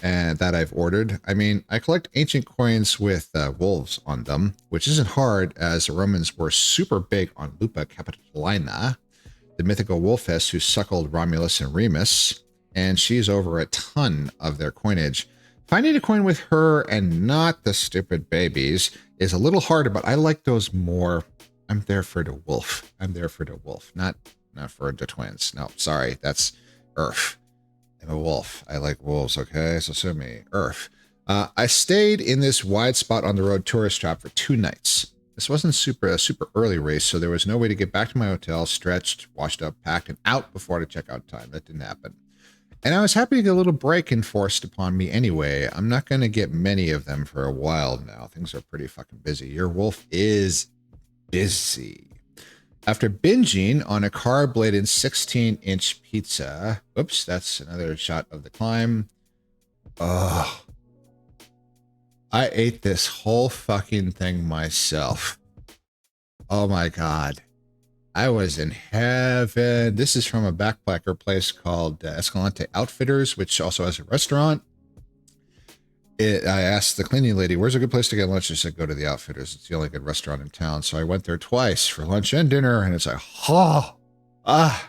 A: and that I've ordered. I mean, I collect ancient coins with wolves on them, which isn't hard as the Romans were super big on Lupa Capitolina, the mythical wolfess who suckled Romulus and Remus, and she's over a ton of their coinage. Finding a coin with her and not the stupid babies is a little harder, but I like those more. I'm there for the wolf. I'm there for the wolf, not for the twins. No, sorry, that's Earth. I'm a wolf. I like wolves, okay? So sue me. Earth. I stayed in this wide spot on the road tourist trap for 2 nights. This wasn't a super early race, so there was no way to get back to my hotel, stretched, washed up, packed, and out before the checkout time. That didn't happen. And I was happy to get a little break enforced upon me anyway. I'm not going to get many of them for a while now. Things are pretty fucking busy. Your wolf is busy. After binging on a carb-laden 16-inch pizza. Oops, that's another shot of the climb. Ugh. I ate this whole fucking thing myself. Oh my God. I was in heaven. This is from a backpacker place called Escalante Outfitters, which also has a restaurant. I asked the cleaning lady, where's a good place to get lunch? She said, go to the Outfitters. It's the only good restaurant in town. So I went there twice for lunch and dinner. And it's like,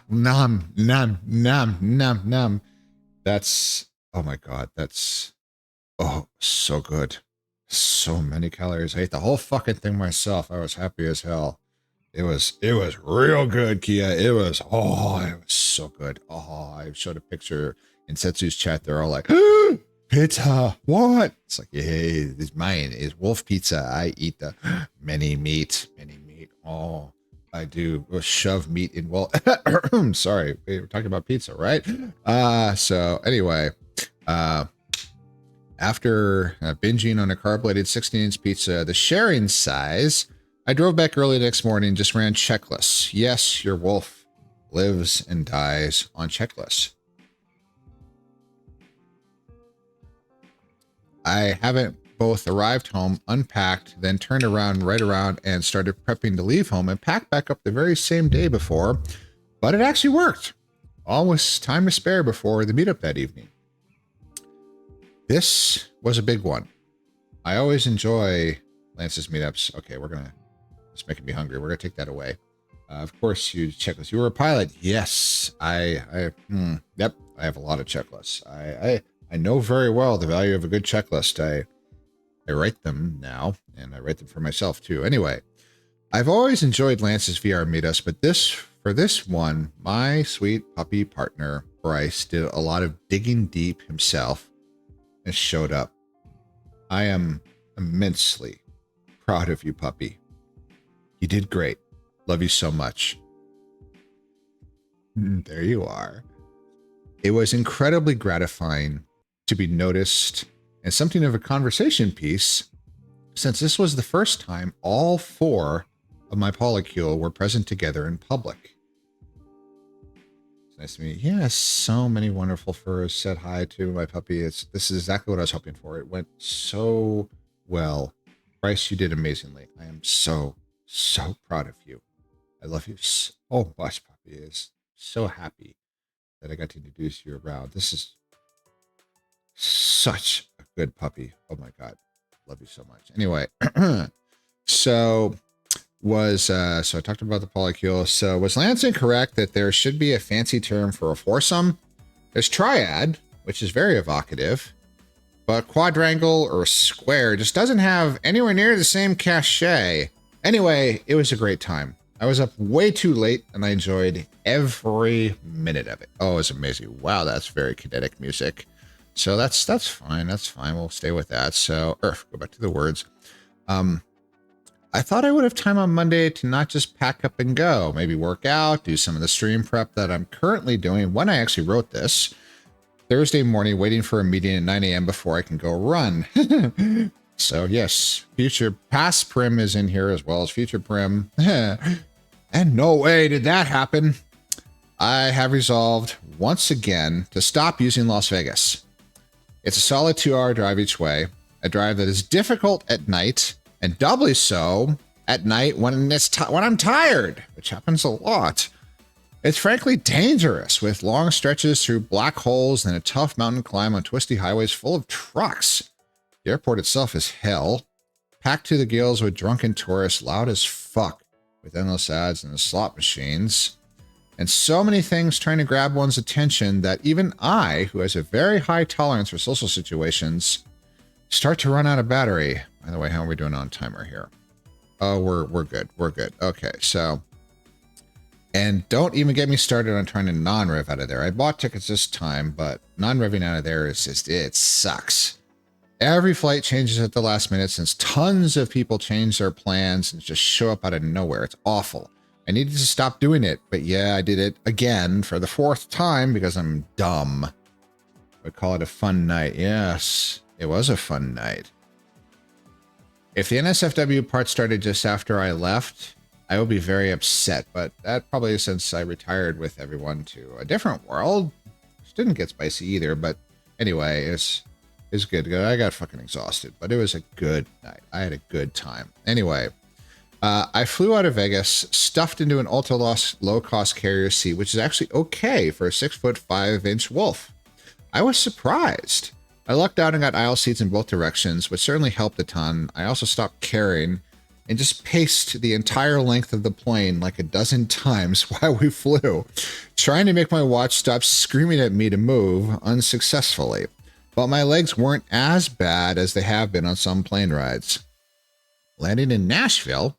A: nom, nom, nom, nom, nom. That's, oh my God. That's, oh, so good. So many calories. I ate the whole fucking thing myself. I was happy as hell. It was real good, Kia. It was so good. Oh, I showed a picture in Setsu's chat. They're all like, pizza, what? It's like, hey, this is mine. It's wolf pizza. I eat the many meat. Oh, I do shove meat in. Well, sorry, we were talking about pizza, right? So anyway, after binging on a carb-laden 16-inch pizza, the sharing size, I drove back early the next morning and just ran checklists. Yes, your wolf lives and dies on checklists. I haven't both arrived home, unpacked, then turned around, right around, and started prepping to leave home and pack back up the very same day before, but it actually worked. Almost time to spare before the meetup that evening. This was a big one. I always enjoy Lance's meetups. Okay, it's making me hungry. We're gonna take that away. Of course, you checklists. You were a pilot. Yes, yep. I have a lot of checklists. I know very well the value of a good checklist. I write them now, and I write them for myself too. Anyway, I've always enjoyed Lance's VR meetups, but for this one, my sweet puppy partner Bryce did a lot of digging deep himself and showed up. I am immensely proud of you, puppy. You did great. Love you so much. There you are. It was incredibly gratifying to be noticed and something of a conversation piece, since this was the first time all 4 of my polycule were present together in public. It's nice to meet you. Yeah, so many wonderful furs said hi to my puppy. This is exactly what I was hoping for. It went so well. Bryce, you did amazingly. I am so proud of you. I love you so much, puppy. Is so happy that I got to introduce you around. This is such a good puppy. Oh my God. Love you so much. Anyway, so I talked about the polycule. So was Lance incorrect that there should be a fancy term for a foursome? There's triad, which is very evocative, but quadrangle or square just doesn't have anywhere near the same cachet. Anyway, it was a great time. I was up way too late and I enjoyed every minute of it. Oh, it was amazing. Wow, that's very kinetic music. So that's fine. That's fine. We'll stay with that. So, go back to the words. I thought I would have time on Monday to not just pack up and go, maybe work out, do some of the stream prep that I'm currently doing when I actually wrote this. Thursday morning, waiting for a meeting at 9 a.m. before I can go run. So yes, past Prim is in here as well as future Prim. And no way did that happen. I have resolved once again to stop using Las Vegas. It's a solid 2-hour drive each way, a drive that is difficult at night and doubly so at night when I'm tired, which happens a lot. It's frankly dangerous with long stretches through black holes and a tough mountain climb on twisty highways full of trucks. The airport itself is hell, packed to the gills with drunken tourists, loud as fuck, with endless ads and the slot machines. And so many things trying to grab one's attention that even I, who has a very high tolerance for social situations, start to run out of battery. By the way, how are we doing on timer here? Oh, we're good. We're good. Okay, so... And don't even get me started on trying to non-rev out of there. I bought tickets this time, but non-revving out of there is just, it sucks. Every flight changes at the last minute since tons of people change their plans and just show up out of nowhere. It's awful. I needed to stop doing it, but yeah, I did it again for the 4th time because I'm dumb. We call it a fun night. Yes, it was a fun night. If the NSFW part started just after I left, I would be very upset, but that probably since I retired with everyone to a different world, which didn't get spicy either, but anyway, it's good. I got fucking exhausted, but it was a good night. I had a good time. Anyway, I flew out of Vegas, stuffed into an ultra low-cost carrier seat, which is actually okay for a 6'5" wolf. I was surprised. I lucked out and got aisle seats in both directions, which certainly helped a ton. I also stopped caring and just paced the entire length of the plane like a dozen times while we flew, trying to make my watch stop screaming at me to move unsuccessfully. But my legs weren't as bad as they have been on some plane rides. Landing in Nashville,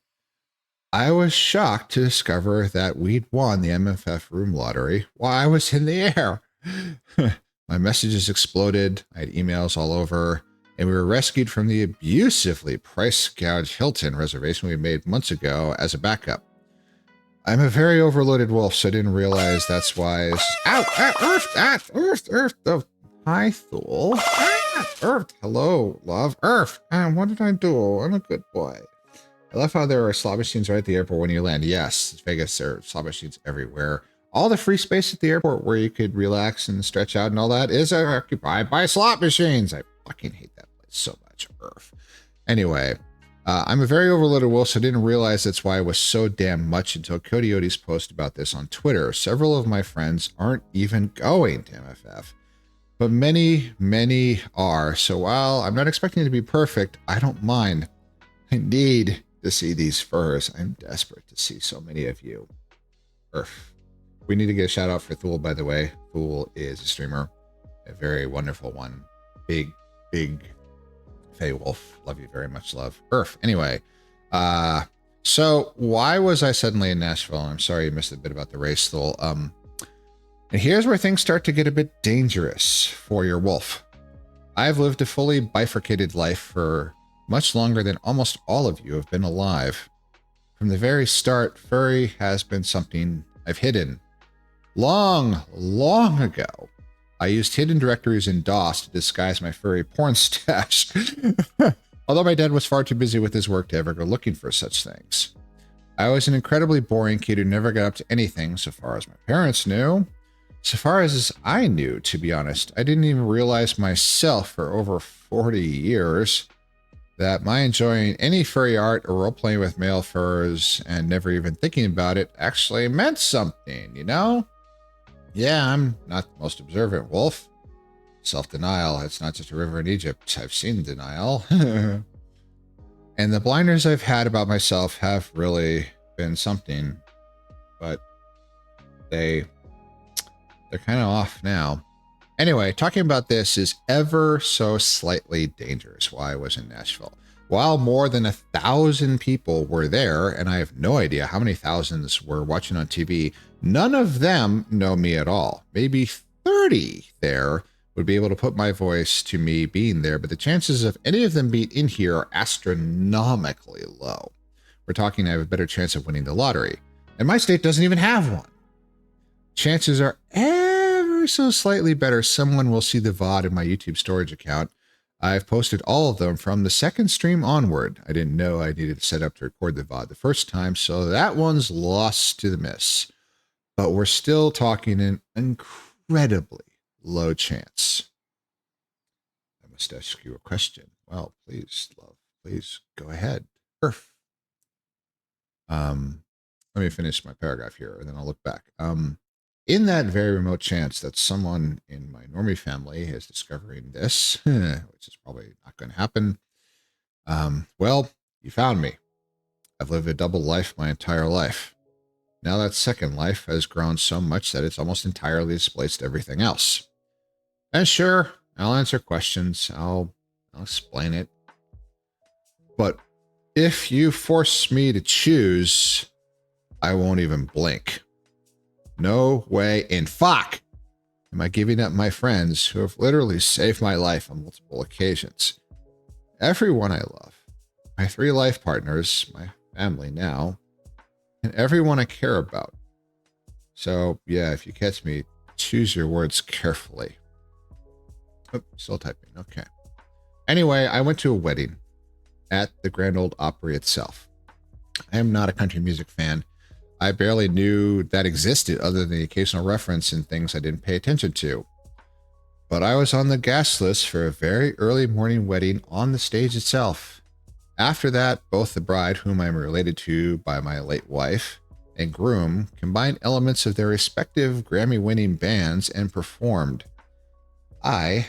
A: I was shocked to discover that we'd won the MFF room lottery while I was in the air. My messages exploded. I had emails all over, and we were rescued from the abusively price-gouged Hilton reservation we made months ago as a backup. I'm a very overloaded wolf, so I didn't realize that's why... Earth! Oh, hi, Thule. Earth! Hello, love. Earth! What did I do? I'm a good boy. I love how there are slot machines right at the airport when you land. Yes, it's Vegas, there are slot machines everywhere. All the free space at the airport where you could relax and stretch out and all that is occupied by slot machines. I fucking hate that place so much. Earth. Anyway, I'm a very overloaded wolf, so I didn't realize that's why I was so damn much until Coyote's post about this on Twitter. Several of my friends aren't even going to MFF, but many are. So while I'm not expecting it to be perfect, I don't mind. I need to see these furs. I'm desperate to see so many of you. Earth. We need to get a shout out for Thule, by the way. Thule is a streamer, a very wonderful one. Big Fey Wolf. Love you very much, love. Earth. Anyway, so why was I suddenly in Nashville? I'm sorry you missed a bit about the race, Thule. And here's where things start to get a bit dangerous for your wolf. I've lived a fully bifurcated life for much longer than almost all of you have been alive. From the very start, furry has been something I've hidden. Long ago, I used hidden directories in DOS to disguise my furry porn stash. Although my dad was far too busy with his work to ever go looking for such things. I was an incredibly boring kid who never got up to anything so far as my parents knew. So far as I knew, to be honest, I didn't even realize myself for over 40 years that my enjoying any furry art or role-playing with male furs and never even thinking about it actually meant something, you know? Yeah, I'm not the most observant wolf. Self-denial, it's not just a river in Egypt. I've seen denial. And the blinders I've had about myself have really been something, but they're kind of off now. Anyway, talking about this is ever so slightly dangerous while I was in Nashville. While more than 1,000 people were there, and I have no idea how many thousands were watching on TV, none of them know me at all. Maybe 30 there would be able to put my voice to me being there, but the chances of any of them being in here are astronomically low. We're talking I have a better chance of winning the lottery. And my state doesn't even have one. Chances are ever so slightly better someone will see the VOD in my YouTube storage account. I've posted all of them from the second stream onward. I didn't know I needed to set up to record the VOD the first time, so that one's lost to the miss. But we're still talking an incredibly low chance. I must ask you a question. Well, please, love, please go ahead. Earth. let me finish my paragraph here, and then I'll look back. In that very remote chance that someone in my normie family is discovering this, which is probably not going to happen, well, you found me. I've lived a double life my entire life. Now that second life has grown so much that it's almost entirely displaced everything else. And sure, I'll answer questions. I'll explain it. But if you force me to choose, I won't even blink. No way in fuck am I giving up my friends who have literally saved my life on multiple occasions. Everyone I love, my 3 life partners, my family now, and everyone I care about. So yeah, if you catch me, choose your words carefully. Oh, still typing. Okay. Anyway, I went to a wedding at the Grand Ole Opry itself. I am not a country music fan. I barely knew that existed other than the occasional reference in things I didn't pay attention to. But I was on the guest list for a very early morning wedding on the stage itself. After that, both the bride, whom I am related to by my late wife, and groom combined elements of their respective Grammy-winning bands and performed. I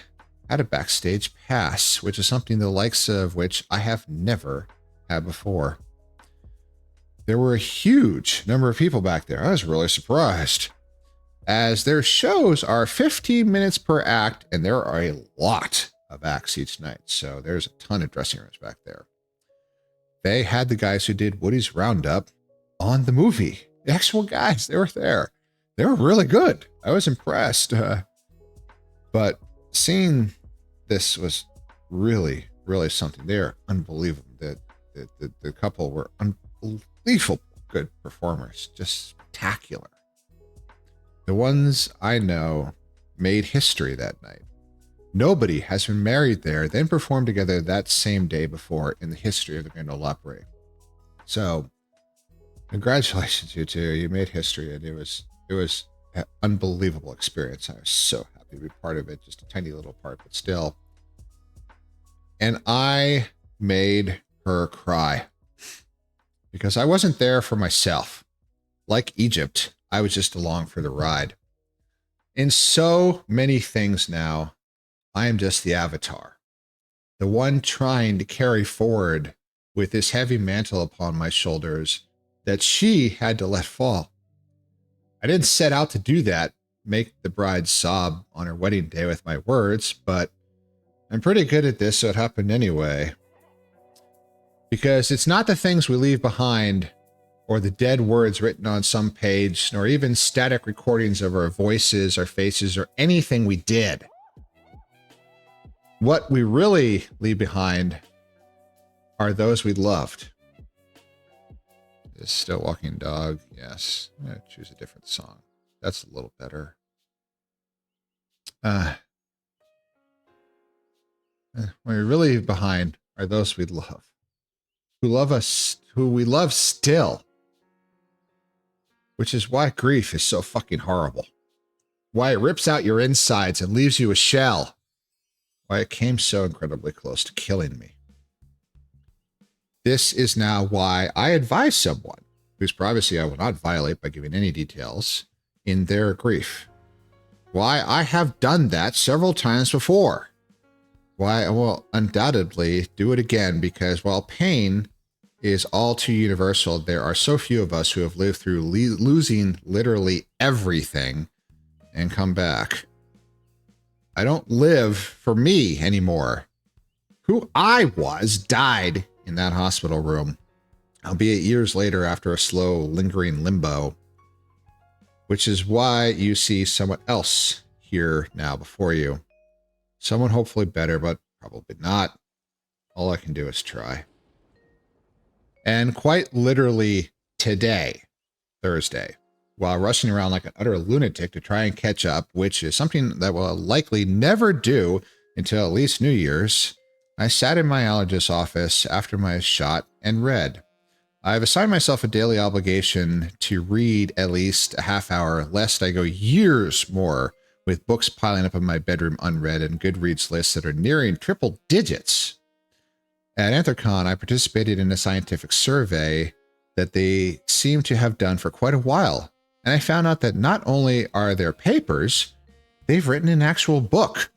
A: had a backstage pass, which is something the likes of which I have never had before. There were a huge number of people back there. I was really surprised, as their shows are 15 minutes per act, and there are a lot of acts each night, so there's a ton of dressing rooms back there. They had the guys who did Woody's Roundup on the movie. The actual guys, they were there. They were really good. I was impressed. But seeing this was really, really something. They're unbelievable. The couple were unbelievable good performers. Just spectacular. The ones I know made history that night. Nobody has been married there, then performed together that same day before in the history of the Grand Ole Opry. So, congratulations, you two. You made history, and it was an unbelievable experience. I was so happy to be part of it, just a tiny little part, but still. And I made her cry because I wasn't there for myself. Like Egypt, I was just along for the ride. In so many things now, I am just the avatar, the one trying to carry forward with this heavy mantle upon my shoulders that she had to let fall. I didn't set out to do that, make the bride sob on her wedding day with my words, but I'm pretty good at this, so it happened anyway. Because it's not the things we leave behind, or the dead words written on some page, nor even static recordings of our voices, our faces, or anything we did. What we really leave behind are those we loved. Is Still Walking Dog? Yes. I'm going to choose a different song. That's a little better. What we really leave behind are those we love. Who love us, who we love still. Which is why grief is so fucking horrible. Why it rips out your insides and leaves you a shell. Why it came so incredibly close to killing me. This is now why I advise someone, whose privacy I will not violate by giving any details, in their grief. Why I have done that several times before. Why I will undoubtedly do it again, because while pain is all too universal, there are so few of us who have lived through losing literally everything and come back. I don't live for me anymore. Who I was died in that hospital room, albeit years later after a slow, lingering limbo, which is why you see someone else here now before you. Someone hopefully better, but probably not. All I can do is try. And quite literally today, Thursday, while rushing around like an utter lunatic to try and catch up, which is something that will likely never do until at least New Year's, I sat in my allergist's office after my shot and read. I've assigned myself a daily obligation to read at least a half hour, lest I go years more with books piling up in my bedroom unread and Goodreads lists that are nearing triple digits. At Anthrocon, I participated in a scientific survey that they seem to have done for quite a while. And I found out that not only are there papers, they've written an actual book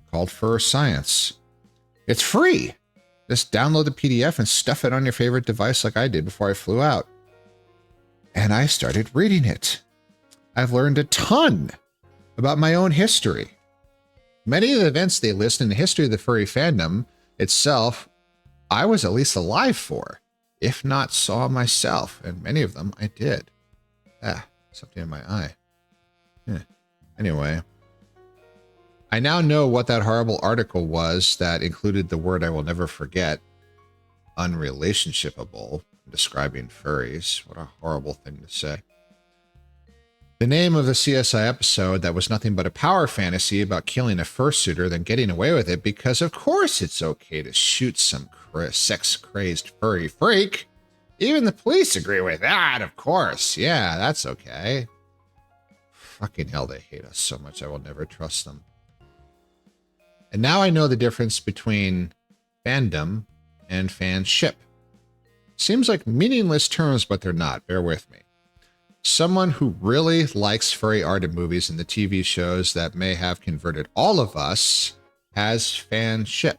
A: called Fur Science. It's free. Just download the PDF and stuff it on your favorite device like I did before I flew out. And I started reading it. I've learned a ton about my own history. Many of the events they list in the history of the furry fandom itself, I was at least alive for, if not saw myself, and many of them I did. Something in my eye. Anyway, I now know what that horrible article was that included the word I will never forget, unrelationshipable, describing furries. What a horrible thing to say. The name of the CSI episode that was nothing but a power fantasy about killing a fursuiter, then getting away with it because of course it's okay to shoot some sex-crazed furry freak. Even the police agree with that, of course. Yeah, that's okay. Fucking hell, they hate us so much I will never trust them. And now I know the difference between fandom and fanship. Seems like meaningless terms, but they're not. Bear with me. Someone who really likes furry art and movies and the TV shows that may have converted all of us has fanship.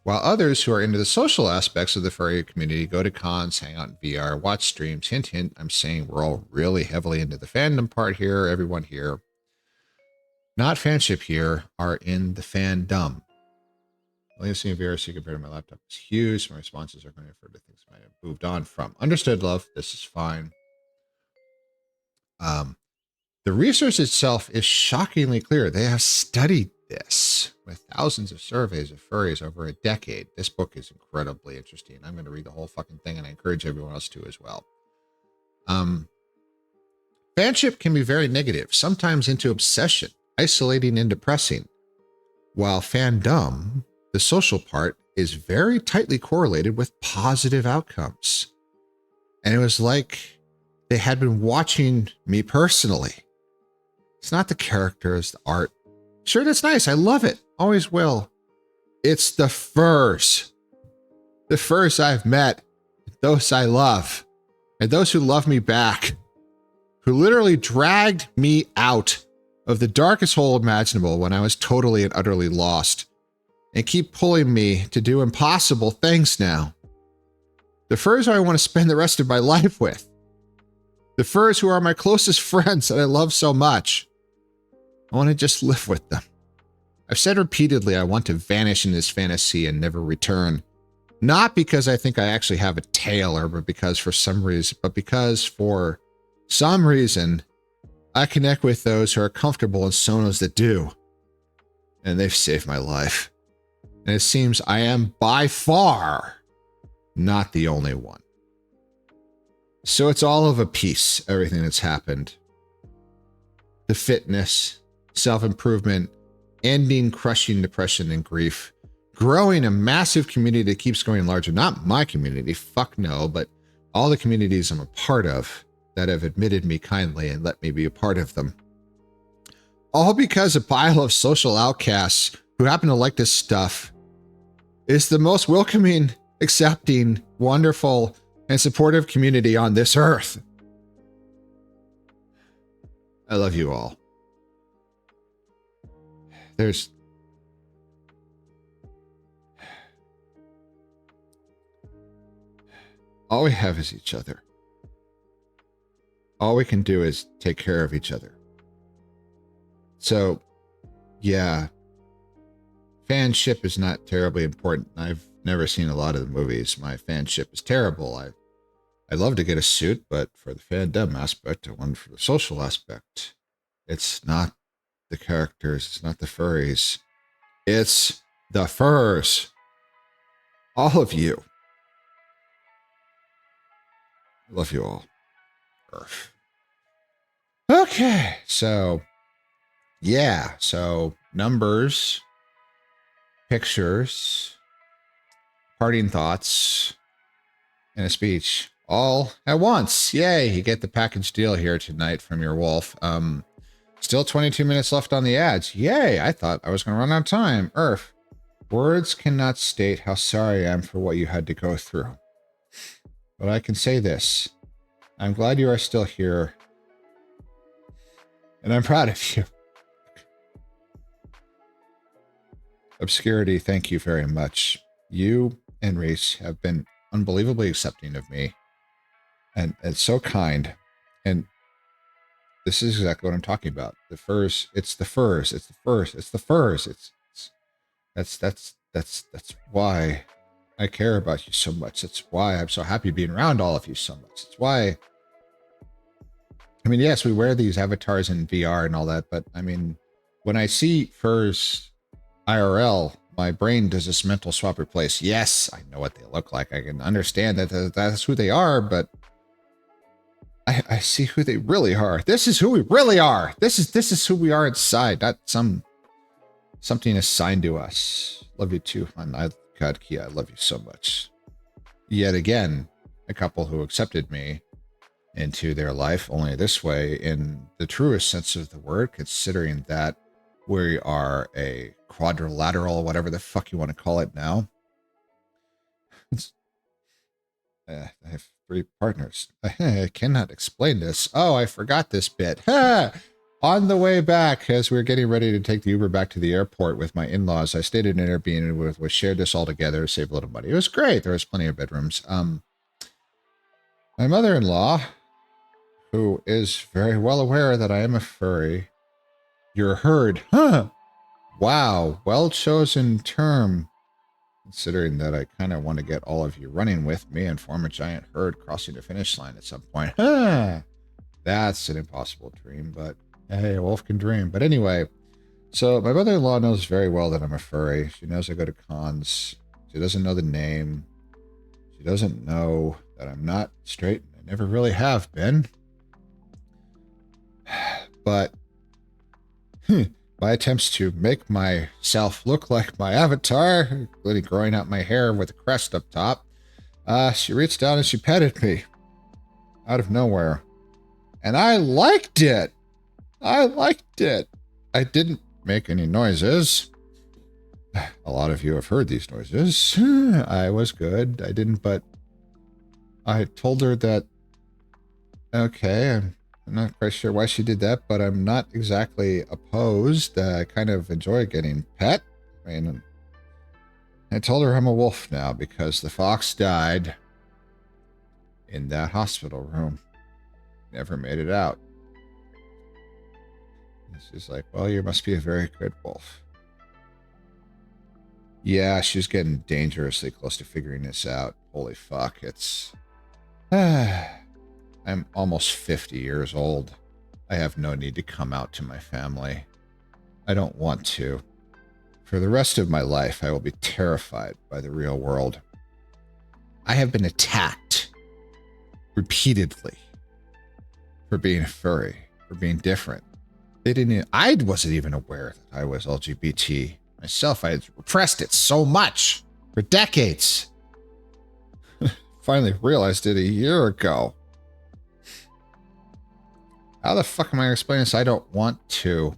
A: While others who are into the social aspects of the furry community go to cons, hang out in VR, watch streams, hint, hint, I'm saying we're all really heavily into the fandom part here, everyone here. Not fanship here, are in the fandom. Only seeing VRC compared to my laptop is huge. My responses are going to refer to things I might have moved on from. Understood, love. This is fine. The research itself is shockingly clear. They have studied this with thousands of surveys of furries over a decade. This book is incredibly interesting. I'm going to read the whole fucking thing, and I encourage everyone else to as well. Fanship can be very negative, sometimes into obsession, isolating and depressing, while fandom, the social part, is very tightly correlated with positive outcomes. And it was like they had been watching me personally. It's not the characters, the art. Sure, that's nice. I love it. Always will. It's the furs. The furs I've met, those I love, and those who love me back, who literally dragged me out of the darkest hole imaginable when I was totally and utterly lost, and keep pulling me to do impossible things now. The furs I want to spend the rest of my life with. The furs who are my closest friends that I love so much. I want to just live with them. I've said repeatedly I want to vanish in this fantasy and never return. Not because I think I actually have a tail, or because for some reason, but because for some reason I connect with those who are comfortable in sonos that do. And they've saved my life. And it seems I am by far not the only one. So it's all of a piece, everything that's happened. The fitness, self-improvement, ending crushing depression and grief, growing a massive community that keeps growing larger. Not my community, fuck no, but all the communities I'm a part of that have admitted me kindly and let me be a part of them. All because a pile of social outcasts who happen to like this stuff is the most welcoming, accepting, wonderful, and supportive community on this earth. I love you all. All we have is each other. All we can do is take care of each other. So, yeah, fanship is not terribly important. I've never seen a lot of the movies. My fanship is terrible. I'd love to get a suit, but for the fandom aspect and one for the social aspect, it's not the characters, it's not the furries. It's the furs. All of you. I love you all. Earth. Okay, so yeah, so numbers, pictures, parting thoughts, and a speech all at once. Yay, you get the package deal here tonight from your wolf. Still 22 minutes left on the ads. Yay, I thought I was going to run out of time. Earth, words cannot state how sorry I am for what you had to go through. But I can say this. I'm glad you are still here. And I'm proud of you. Obscurity, thank you very much. You and Reese have been unbelievably accepting of me. And it's so kind. And this is exactly what I'm talking about. The furs, it's the furs, it's the furs, it's the furs. That's why I care about you so much. That's why I'm so happy being around all of you so much. It's why, I mean, yes, we wear these avatars in VR and all that, but I mean, when I see furs IRL, my brain does this mental swap replace. Yes, I know what they look like. I can understand that that's who they are, but I see who they really are. This is who we really are. This is who we are inside, not something assigned to us. Love you too, hon. God, Kia, I love you so much. Yet again, a couple who accepted me into their life only this way in the truest sense of the word, considering that we are a quadrilateral, whatever the fuck you want to call it now. I have 3 partners. I cannot explain this. Oh, I forgot this bit. On the way back, as we were getting ready to take the Uber back to the airport with my in-laws, I stayed in an Airbnb with, we shared this all together to save a little money. It was great. There was plenty of bedrooms. My mother-in-law, who is very well aware that I am a furry, you're heard. Huh. Wow. Well-chosen term. Considering that I kind of want to get all of you running with me and form a giant herd crossing the finish line at some point. Huh. That's an impossible dream, but hey, a wolf can dream. But anyway, so my mother-in-law knows very well that I'm a furry. She knows I go to cons. She doesn't know the name. She doesn't know that I'm not straight. I never really have been. But my attempts to make myself look like my avatar, including growing out my hair with a crest up top, she reached down and she petted me out of nowhere. And I liked it. I liked it. I didn't make any noises. A lot of you have heard these noises. I was good. I didn't, but I told her that, okay, I'm not quite sure why she did that, but I'm not exactly opposed. I kind of enjoy getting pet. I mean, I told her I'm a wolf now because the fox died in that hospital room. Never made it out. And she's like, well, you must be a very good wolf. Yeah, she's getting dangerously close to figuring this out. Holy fuck, it's... I'm almost 50 years old. I have no need to come out to my family. I don't want to. For the rest of my life, I will be terrified by the real world. I have been attacked repeatedly for being a furry, for being different. I wasn't even aware that I was LGBT. Myself, I had repressed it so much for decades. Finally realized it a year ago. How the fuck am I explaining this? I don't want to.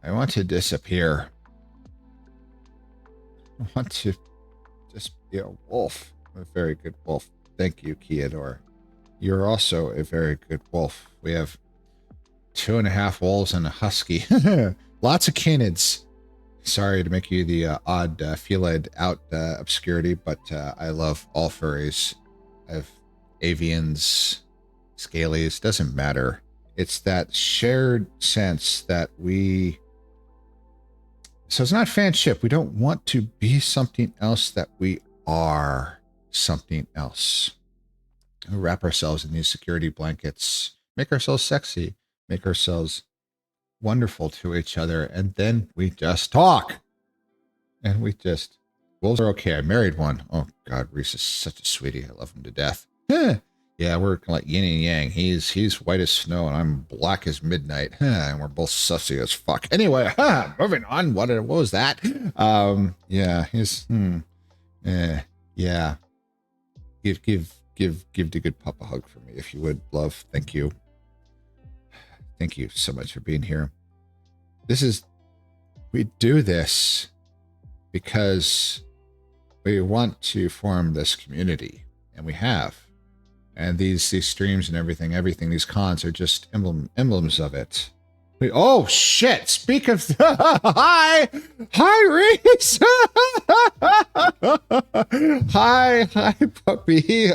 A: I want to disappear. I want to just be a wolf. I'm a very good wolf. Thank you, Keodor. You're also a very good wolf. We have 2.5 wolves and a husky. Lots of canids. Sorry to make you the odd felid out obscurity, but I love all furries. I have avians, scalies, doesn't matter. It's that shared sense that we... So it's not fanship. We don't want to be something else, that we are something else. We wrap ourselves in these security blankets, make ourselves sexy, make ourselves wonderful to each other, and then we just talk. And we just... Wolves are okay. I married one. Oh, God, Reese is such a sweetie. I love him to death. Yeah, we're like yin and yang. He's white as snow, and I'm black as midnight. And we're both sussy as fuck. Anyway, moving on. What was that? Yeah, he's... yeah. Give the good papa a hug for me, if you would, love. Thank you. Thank you so much for being here. We do this because we want to form this community. And we have. And these streams and everything, these cons are just emblems of it. Oh shit! Speak of hi, Reese. Hi, puppy.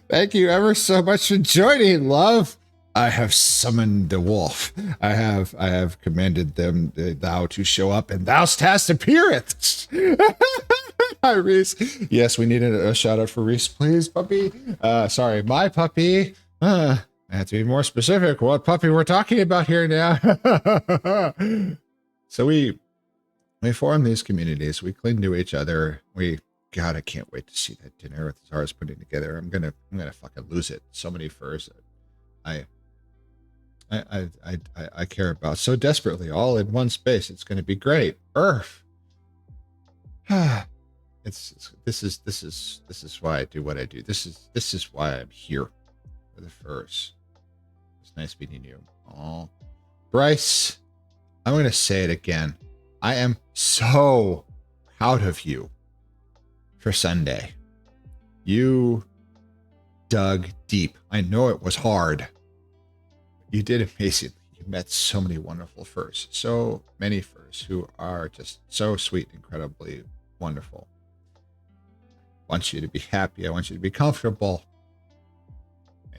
A: Thank you ever so much for joining, love. I have summoned the wolf. I have commanded them thou to show up, and thou hast appeareth. Hi, Reese. Yes, we needed a shout out for Reese, please, puppy. Sorry, my puppy. I have to be more specific what puppy we're talking about here now. So we form these communities. We cling to each other. God, I can't wait to see that dinner with Zara's putting together. I'm gonna fucking lose it. So many furs that I care about so desperately, all in one space. It's gonna be great. Earth. This is why I do what I do. This is why I'm here for the furs. It's nice meeting you. Oh, Bryce, I'm going to say it again. I am so proud of you for Sunday. You dug deep. I know it was hard. You did amazingly. You met so many wonderful furs. So many furs who are just so sweet, incredibly wonderful. I want you to be happy. I want you to be comfortable.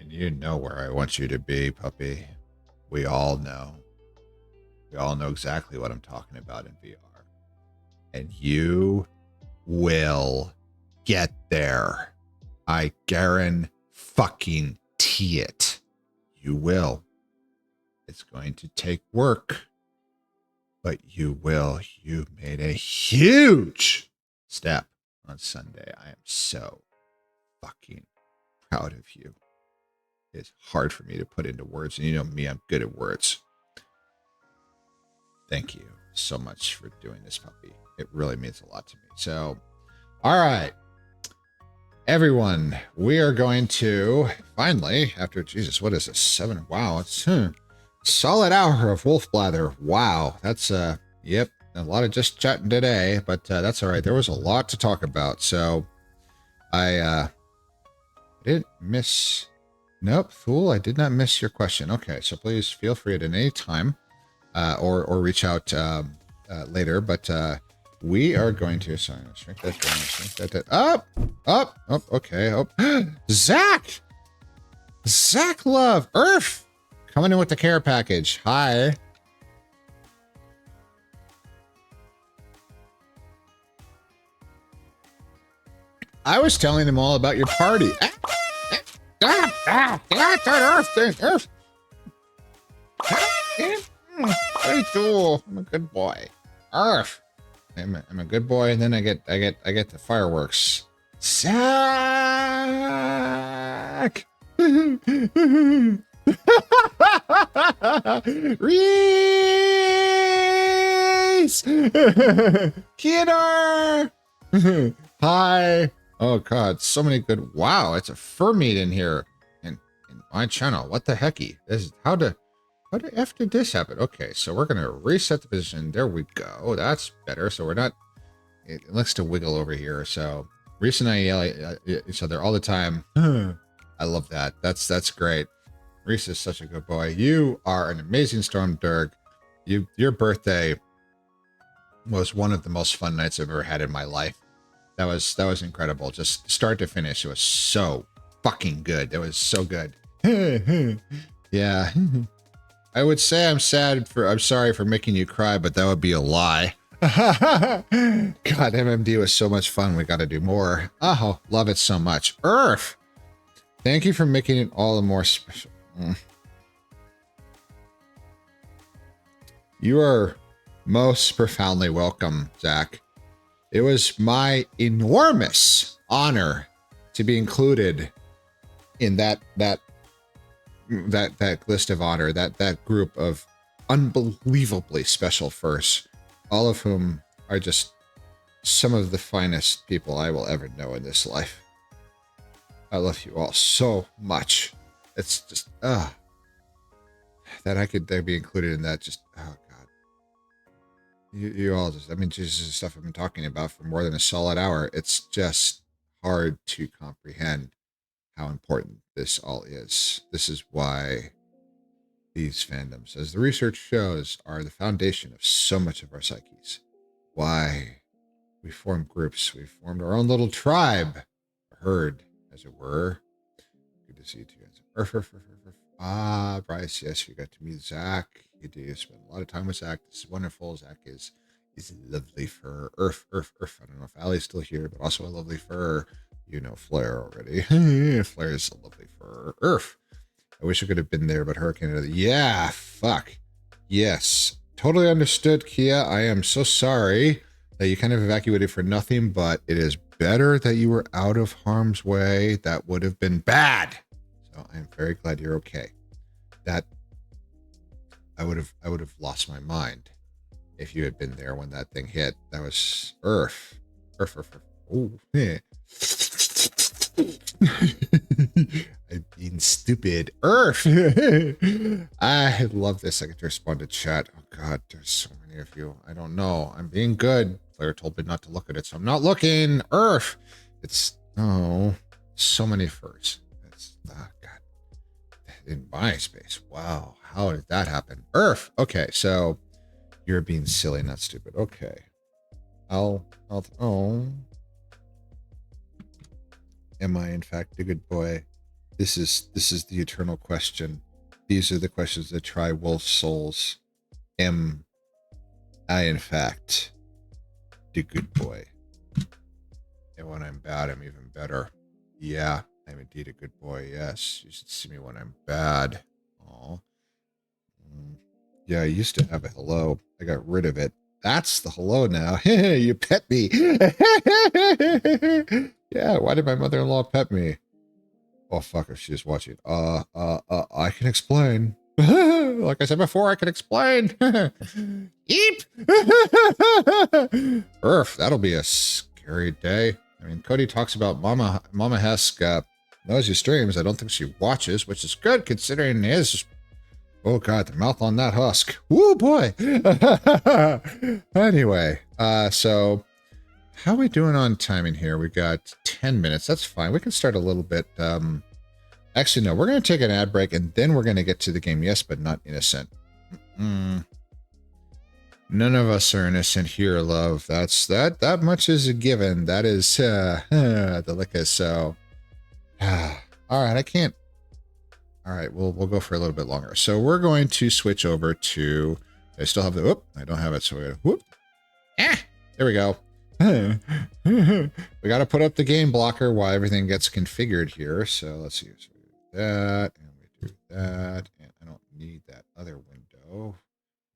A: And you know where I want you to be, puppy. We all know. We all know exactly what I'm talking about in VR. And you will get there. I guarantee it. You will. It's going to take work. But you will. You made a huge step on Sunday. I am so fucking proud of you. It's hard for me to put into words, and you know me, I'm good at words. Thank you so much for doing this, puppy. It really means a lot to me. So, all right, everyone, we are going to finally, after Jesus, what is this? 7? Wow, it's solid hour of Wolf Blather. Wow, that's yep, a lot of just chatting today, but that's all right. There was a lot to talk about, so I didn't miss. Nope, fool, I did not miss your question. Okay, so please feel free at any time or reach out later. But we are going to shrink that down, shrink that down. Up, okay, up. Zach Love, Earth, coming in with the care package. Hi. I was telling them all about your party. Earth. Very cool. I'm a good boy. Earth. I'm a good boy, and then I get the fireworks. Zach. Reese. Kidder. Hi. Oh God, so many good. Wow, it's a fur meet in here, in my channel. What the hecky? This is how the F did this happen? Okay, so we're gonna reset the position. There we go. That's better. So we're not. It likes to wiggle over here. So Reese and I yell at each other all the time. I love that. That's great. Reese is such a good boy. You are an amazing Storm Durg. Your birthday was one of the most fun nights I've ever had in my life. That was incredible. Just start to finish. It was so fucking good. That was so good. Yeah. I would say I'm sorry for making you cry, but that would be a lie. God, MMD was so much fun. We got to do more. Oh, love it so much. Earth, thank you for making it all the more special. You are most profoundly welcome, Zach. It was my enormous honor to be included in that list of honor, that group of unbelievably special furs, all of whom are just some of the finest people I will ever know in this life. I love you all so much. It's just that I could be included in that. Just oh God. You all just, I mean, Jesus, the stuff I've been talking about for more than a solid hour. It's just hard to comprehend how important this all is. This is why these fandoms, as the research shows, are the foundation of so much of our psyches. Why we form groups. We formed our own little tribe, a herd, as it were. Good to see you two guys. Ah, Bryce, yes, you got to meet Zach. You do spend a lot of time with Zach. This is wonderful. Zach is lovely fur. Earth. I don't know if Allie's still here, but also a lovely fur. You know Flair already. Flair is a lovely fur. Earth. I wish I could have been there, but Hurricane. Yeah, fuck. Yes. Totally understood, Kia. I am so sorry that you kind of evacuated for nothing, but it is better that you were out of harm's way. That would have been bad. So I'm very glad you're okay. That I would have lost my mind if you had been there when that thing hit. That was Earth. Oh, yeah. I'm being stupid. Earth. I love this. I get to respond to chat. Oh God, there's so many of you. I don't know. I'm being good. Claire told me not to look at it, so I'm not looking. Earth. It's so many furs. It's God. In my space. Wow. How did that happen? Earth. Okay, so you're being silly, not stupid. Okay. Am I in fact a good boy? This is the eternal question. These are the questions that try wolf souls. Am I in fact the good boy? And when I'm bad, I'm even better. Yeah, I'm indeed a good boy. Yes, you should see me when I'm bad. Oh, yeah. I used to have a hello. I got rid of it. That's the hello now. You pet me. Yeah. Why did my mother-in-law pet me? Oh fuck! If she's watching, I can explain. Like I said before, I can explain. Eep. Earth. That'll be a scary day. I mean, Cody talks about Mama Hesk knows your streams. I don't think she watches, which is good considering his. Oh God, the mouth on that husk. Woo boy. Anyway, so how are we doing on timing here? We got 10 minutes. That's fine. We can start a little bit. Actually, no, we're going to take an ad break and then we're going to get to the game. Yes, but not innocent. None of us are innocent here, love. That much is a given. That is the liquor. So, all right, I can't. All right, we'll go for a little bit longer. So we're going to switch over to. I still have the. Whoop, I don't have it. So we got whoop. There we go. We got to put up the game blocker while everything gets configured here. So let's see. So we do that, and we do that, and I don't need that other window,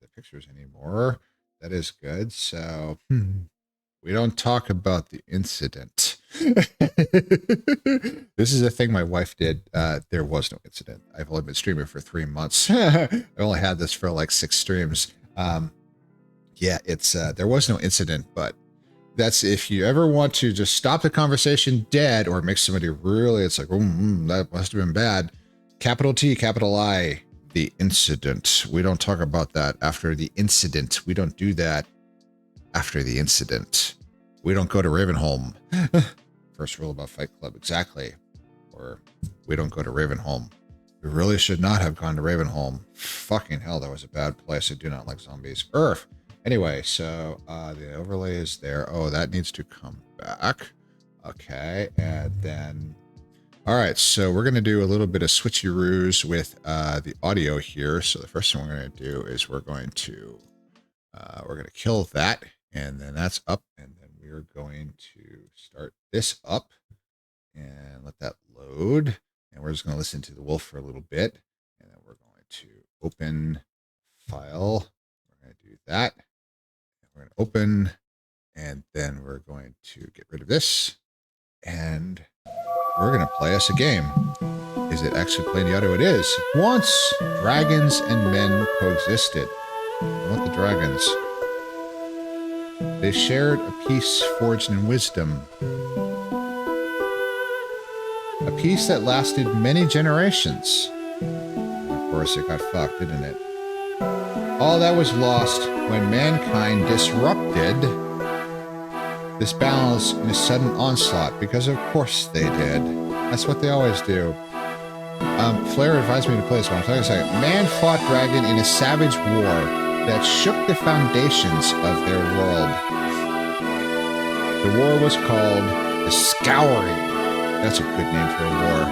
A: the pictures anymore. That is good. So we don't talk about the incident. This is a thing my wife did. There was no incident. I've only been streaming for 3 months. I only had this for like 6 streams. Yeah, it's there was no incident, but that's if you ever want to just stop the conversation dead or make somebody really, it's like, that must have been bad. Capital T, capital I, the incident. We don't talk about that after the incident. We don't do that after the incident. We don't go to Ravenholm. First rule about Fight Club, exactly. Or we don't go to Ravenholm. We really should not have gone to Ravenholm. Fucking hell, that was a bad place. I do not like zombies. Earth. Anyway, so the overlay is there. Oh, that needs to come back. Okay, and then... All right, so we're going to do a little bit of switcheroos with the audio here. So the first thing we're going to do is we're going to kill that, and then that's up, and then we're going to start this up and let that load. And we're just going to listen to the wolf for a little bit, and then we're going to open file. We're going to do that. We're going to open, and then we're going to get rid of this, and we're going to play us a game. Is it actually playing the audio? It is. Once dragons and men coexisted. I want the dragons. They shared a peace forged in wisdom. A peace that lasted many generations. And of course, it got fucked, didn't it? All that was lost when mankind disrupted this balance in a sudden onslaught, because of course they did. That's what they always do. Flair advised me to play this one. I'll tell you a Man fought dragon in a savage war that shook the foundations of their world. The war was called the Scouring. That's a good name for a war.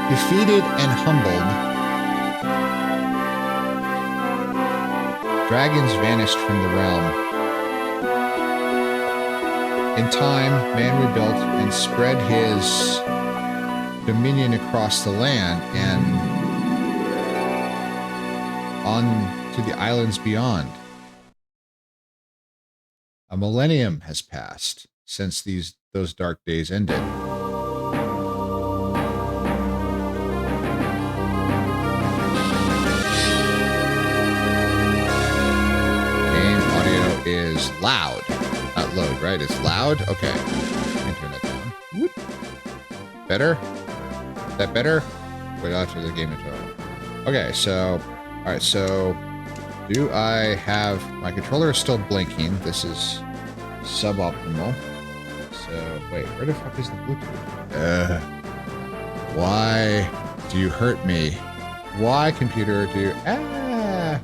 A: Defeated and humbled, dragons vanished from the realm. In time, man rebuilt and spread his dominion across the land and on to the islands beyond. A millennium has passed since those dark days ended. Game audio is loud. Not load, right? It's loud? Okay. I can turn that down. Whoop. Better? Is that better? Wait after the game intro. Okay, so... Alright, so... Do I have... My controller is still blinking. This is suboptimal. So, wait, where the fuck is the Bluetooth? Why do you hurt me? Why, computer, do you...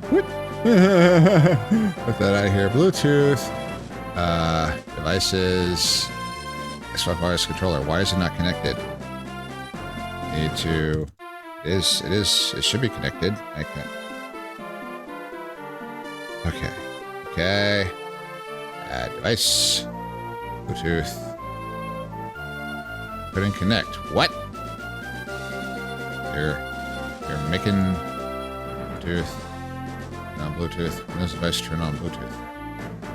A: What? Put that out of here. Bluetooth. Devices. Xbox wireless controller. Why is it not connected? Need to... It should be connected. I can... Okay. Okay. Add device. Bluetooth. Couldn't connect. What? You're making Bluetooth. On Bluetooth. Windows device turn on Bluetooth.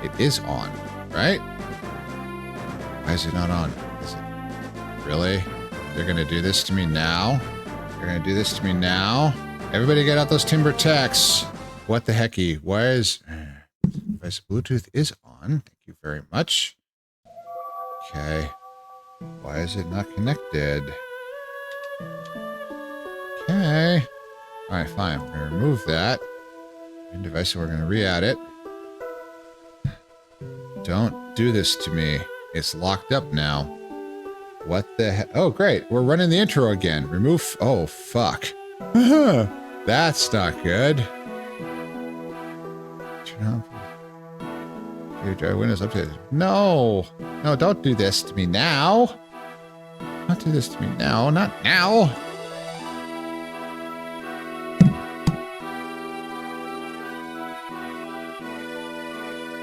A: It is on, right? Why is it not on? Is it really? They're gonna do this to me now? They're gonna do this to me now? Everybody get out those timber techs. What the hecky? Why is device Bluetooth is on? Thank you very much. Okay. Why is it not connected? Okay. Alright, fine. We're gonna remove that. New device, we're gonna re-add it. Don't do this to me. It's locked up now. What the heck? Oh, great. We're running the intro again. Remove. Oh, fuck. That's not good. Turn on. Your dry Windows updated. No. No, don't do this to me now. Don't do this to me now. Not now.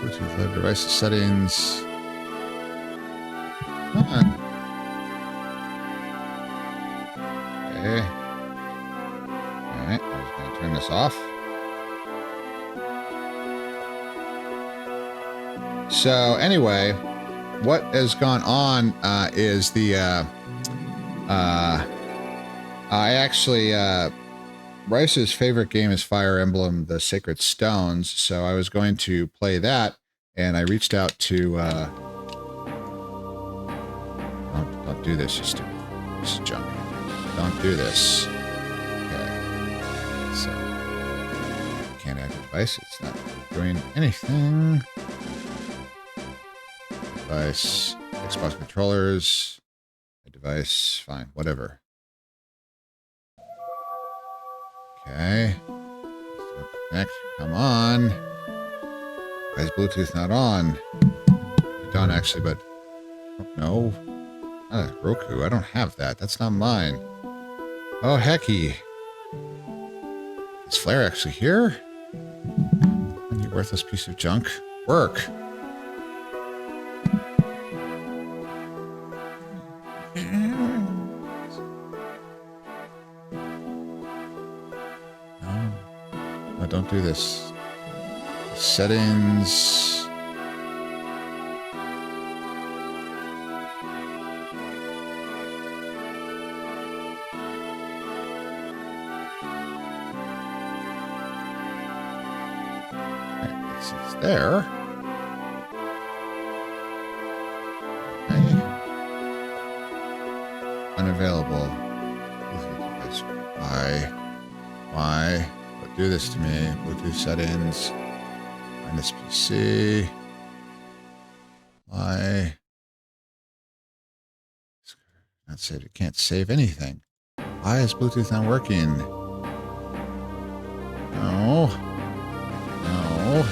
A: Bluetooth live device settings. Come on. Okay. Alright, I'm just going to turn this off. So, anyway, what has gone on is the... I actually... Rice's favorite game is Fire Emblem, The Sacred Stones, so I was going to play that, and I reached out to... Don't do this, you stupid. This is junk. Don't do this. Okay. So, can't add the device. It's not doing anything. Device. Xbox controllers. A device. Fine. Whatever. Okay. Connect. Come on. Why is Bluetooth not on? It's on actually, but... No. Not a Roku. I don't have that. That's not mine. Oh, hecky. Is Flair actually here? You worthless piece of junk. Work. No, don't do this. Settings. It's there. Okay. Unavailable. Why? Don't do this to me. Bluetooth settings. Find this PC. Why? That's it. It can't save anything. Why is Bluetooth not working? No. No.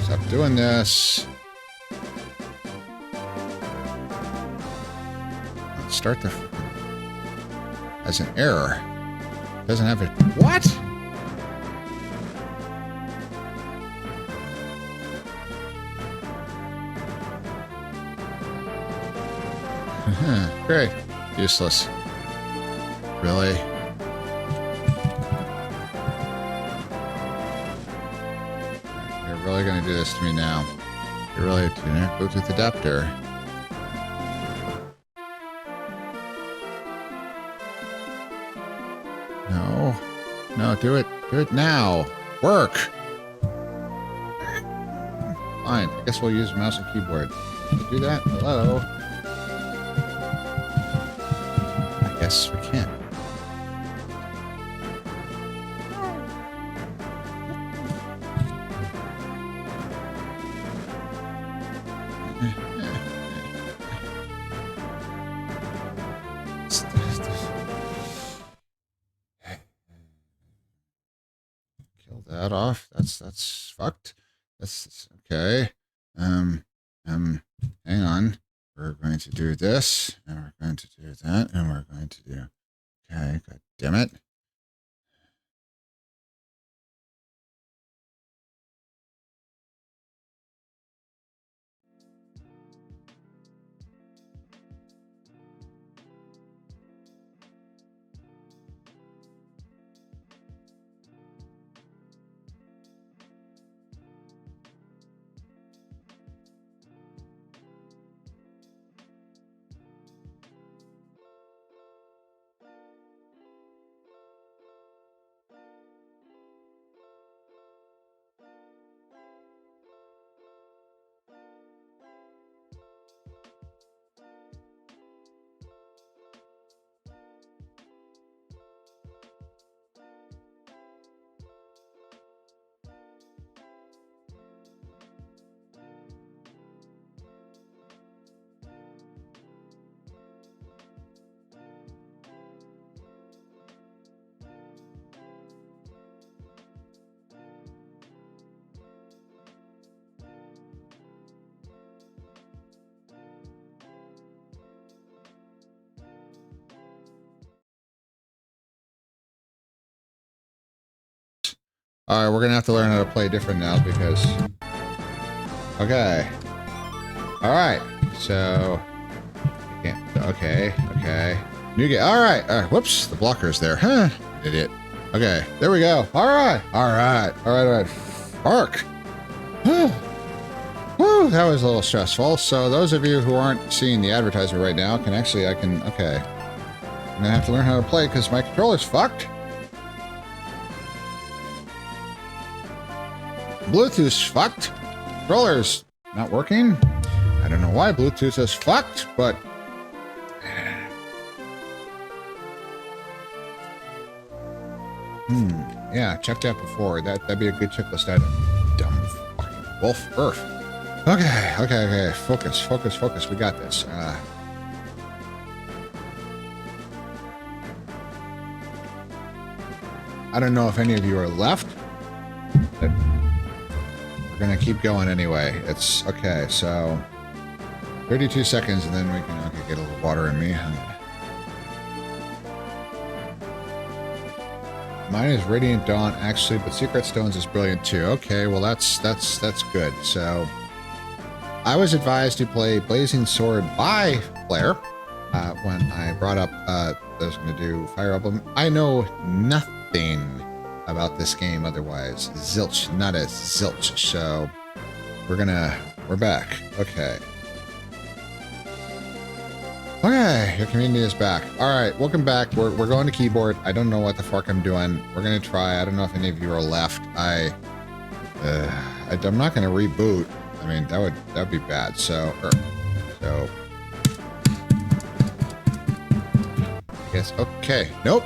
A: Stop doing this. Let's start the... As an error. Doesn't have it. What? Great. Useless. Really? You're really going to do this to me now. You're really doing it. Bluetooth adapter. No. No, do it. Do it now. Work. Fine. I guess we'll use mouse and keyboard. Can you do that? Hello? I guess we can. Kill that off. That's fucked. That's okay. Hang on. We're going to do this, and we're going to do that, and we're going to do... Okay, god damn it. All right, we're going to have to learn how to play different now because... Okay. All right. So... Okay. New game. All right. Whoops. The blocker's there. Huh. Idiot. Okay. There we go. All right. Bark. Whew, that was a little stressful. So those of you who aren't seeing the advertisement right now can actually... Okay. I'm going to have to learn how to play because my controller's fucked. Bluetooth's fucked. Controller's not working. I don't know why Bluetooth is fucked, but... Yeah, checked that before. That'd be a good checklist item. Dumb fucking wolf earth. Okay. Focus. We got this. I don't know if any of you are left, but we're gonna keep going anyway. It's okay, so 32 seconds and then we can get a little water in me. Mine is Radiant Dawn, actually, but Secret Stones is brilliant too. Okay, well that's good. So I was advised to play Blazing Sword by Blair when I brought up that I was going to do Fire Emblem. I know nothing about this game otherwise. Zilch, not a zilch. So we're back. Okay, your community is back. All right, welcome back. We're going to keyboard. I don't know what the fuck I'm doing. We're gonna try. I don't know if any of you are left. I'm not gonna reboot. I mean, that'd be bad. So yes. Okay. Nope.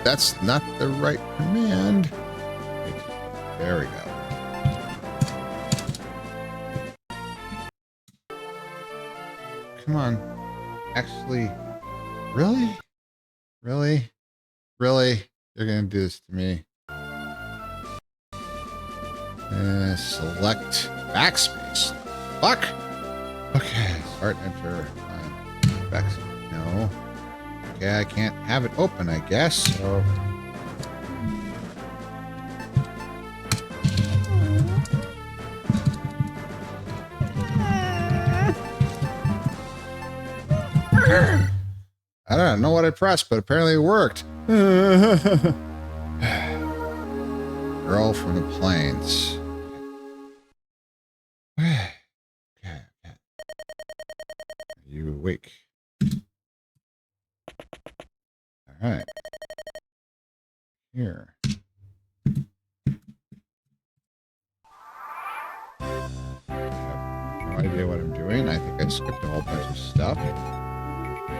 A: That's not the right command. There we go. come on. Actually, really? Really? Really? You're gonna do this to me. Select backspace. Fuck! Okay, start, enter. Backspace. No. Okay, I can't have it open, I guess, so... I don't know what I pressed, but apparently it worked. Girl from the plains. Okay. Are you awake? All right. Here. I have no idea what I'm doing. I think I skipped a whole bunch of stuff.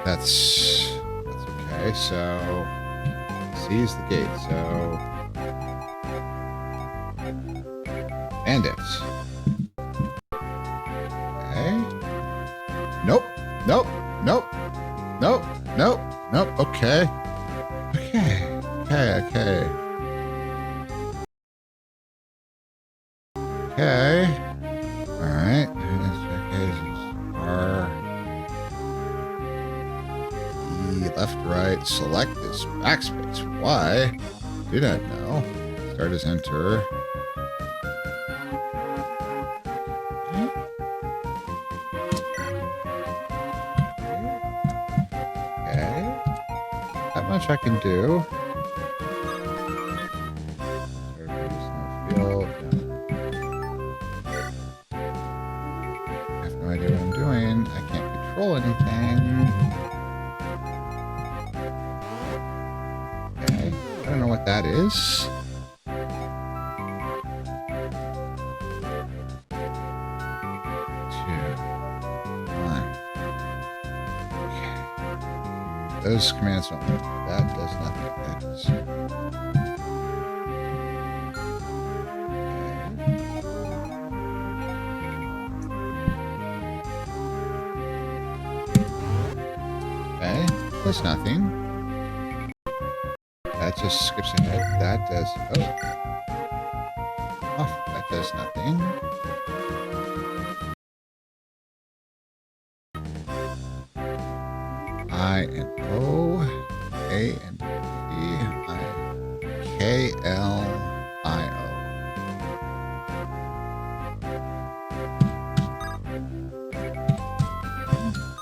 A: That's okay. So C is the gate. So bandits. Okay. Nope. Nope. Nope. Nope. Nope. Nope. Okay. Okay. Okay. Okay. Okay. All right. R. E. Left. Right. Select this backspace. Why? Do not know. Start as enter. Okay. That much I can do. Field. I have no idea what I'm doing. I can't control anything. Okay. I don't know what that is. Those commands don't work. That does nothing. That does. Okay. Does nothing. That just skips ahead. That does. Oh. Off. That does nothing. I and O, A and B, I, K, L, I, O.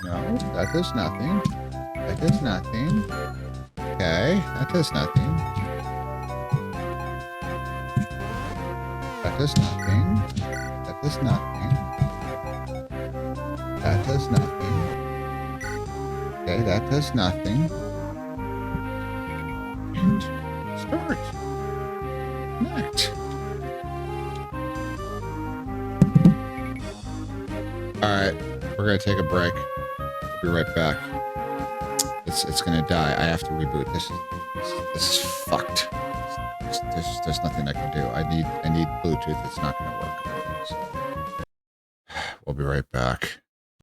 A: No, that does nothing. That does nothing. Okay, that does nothing. That does nothing. That does nothing. That does nothing. Okay, that does nothing. And start. Connect. Alright, we're gonna take a break. We'll be right back. It's gonna die. I have to reboot. This is fucked. There's nothing I can do. I need Bluetooth. It's not gonna work. We'll be right back.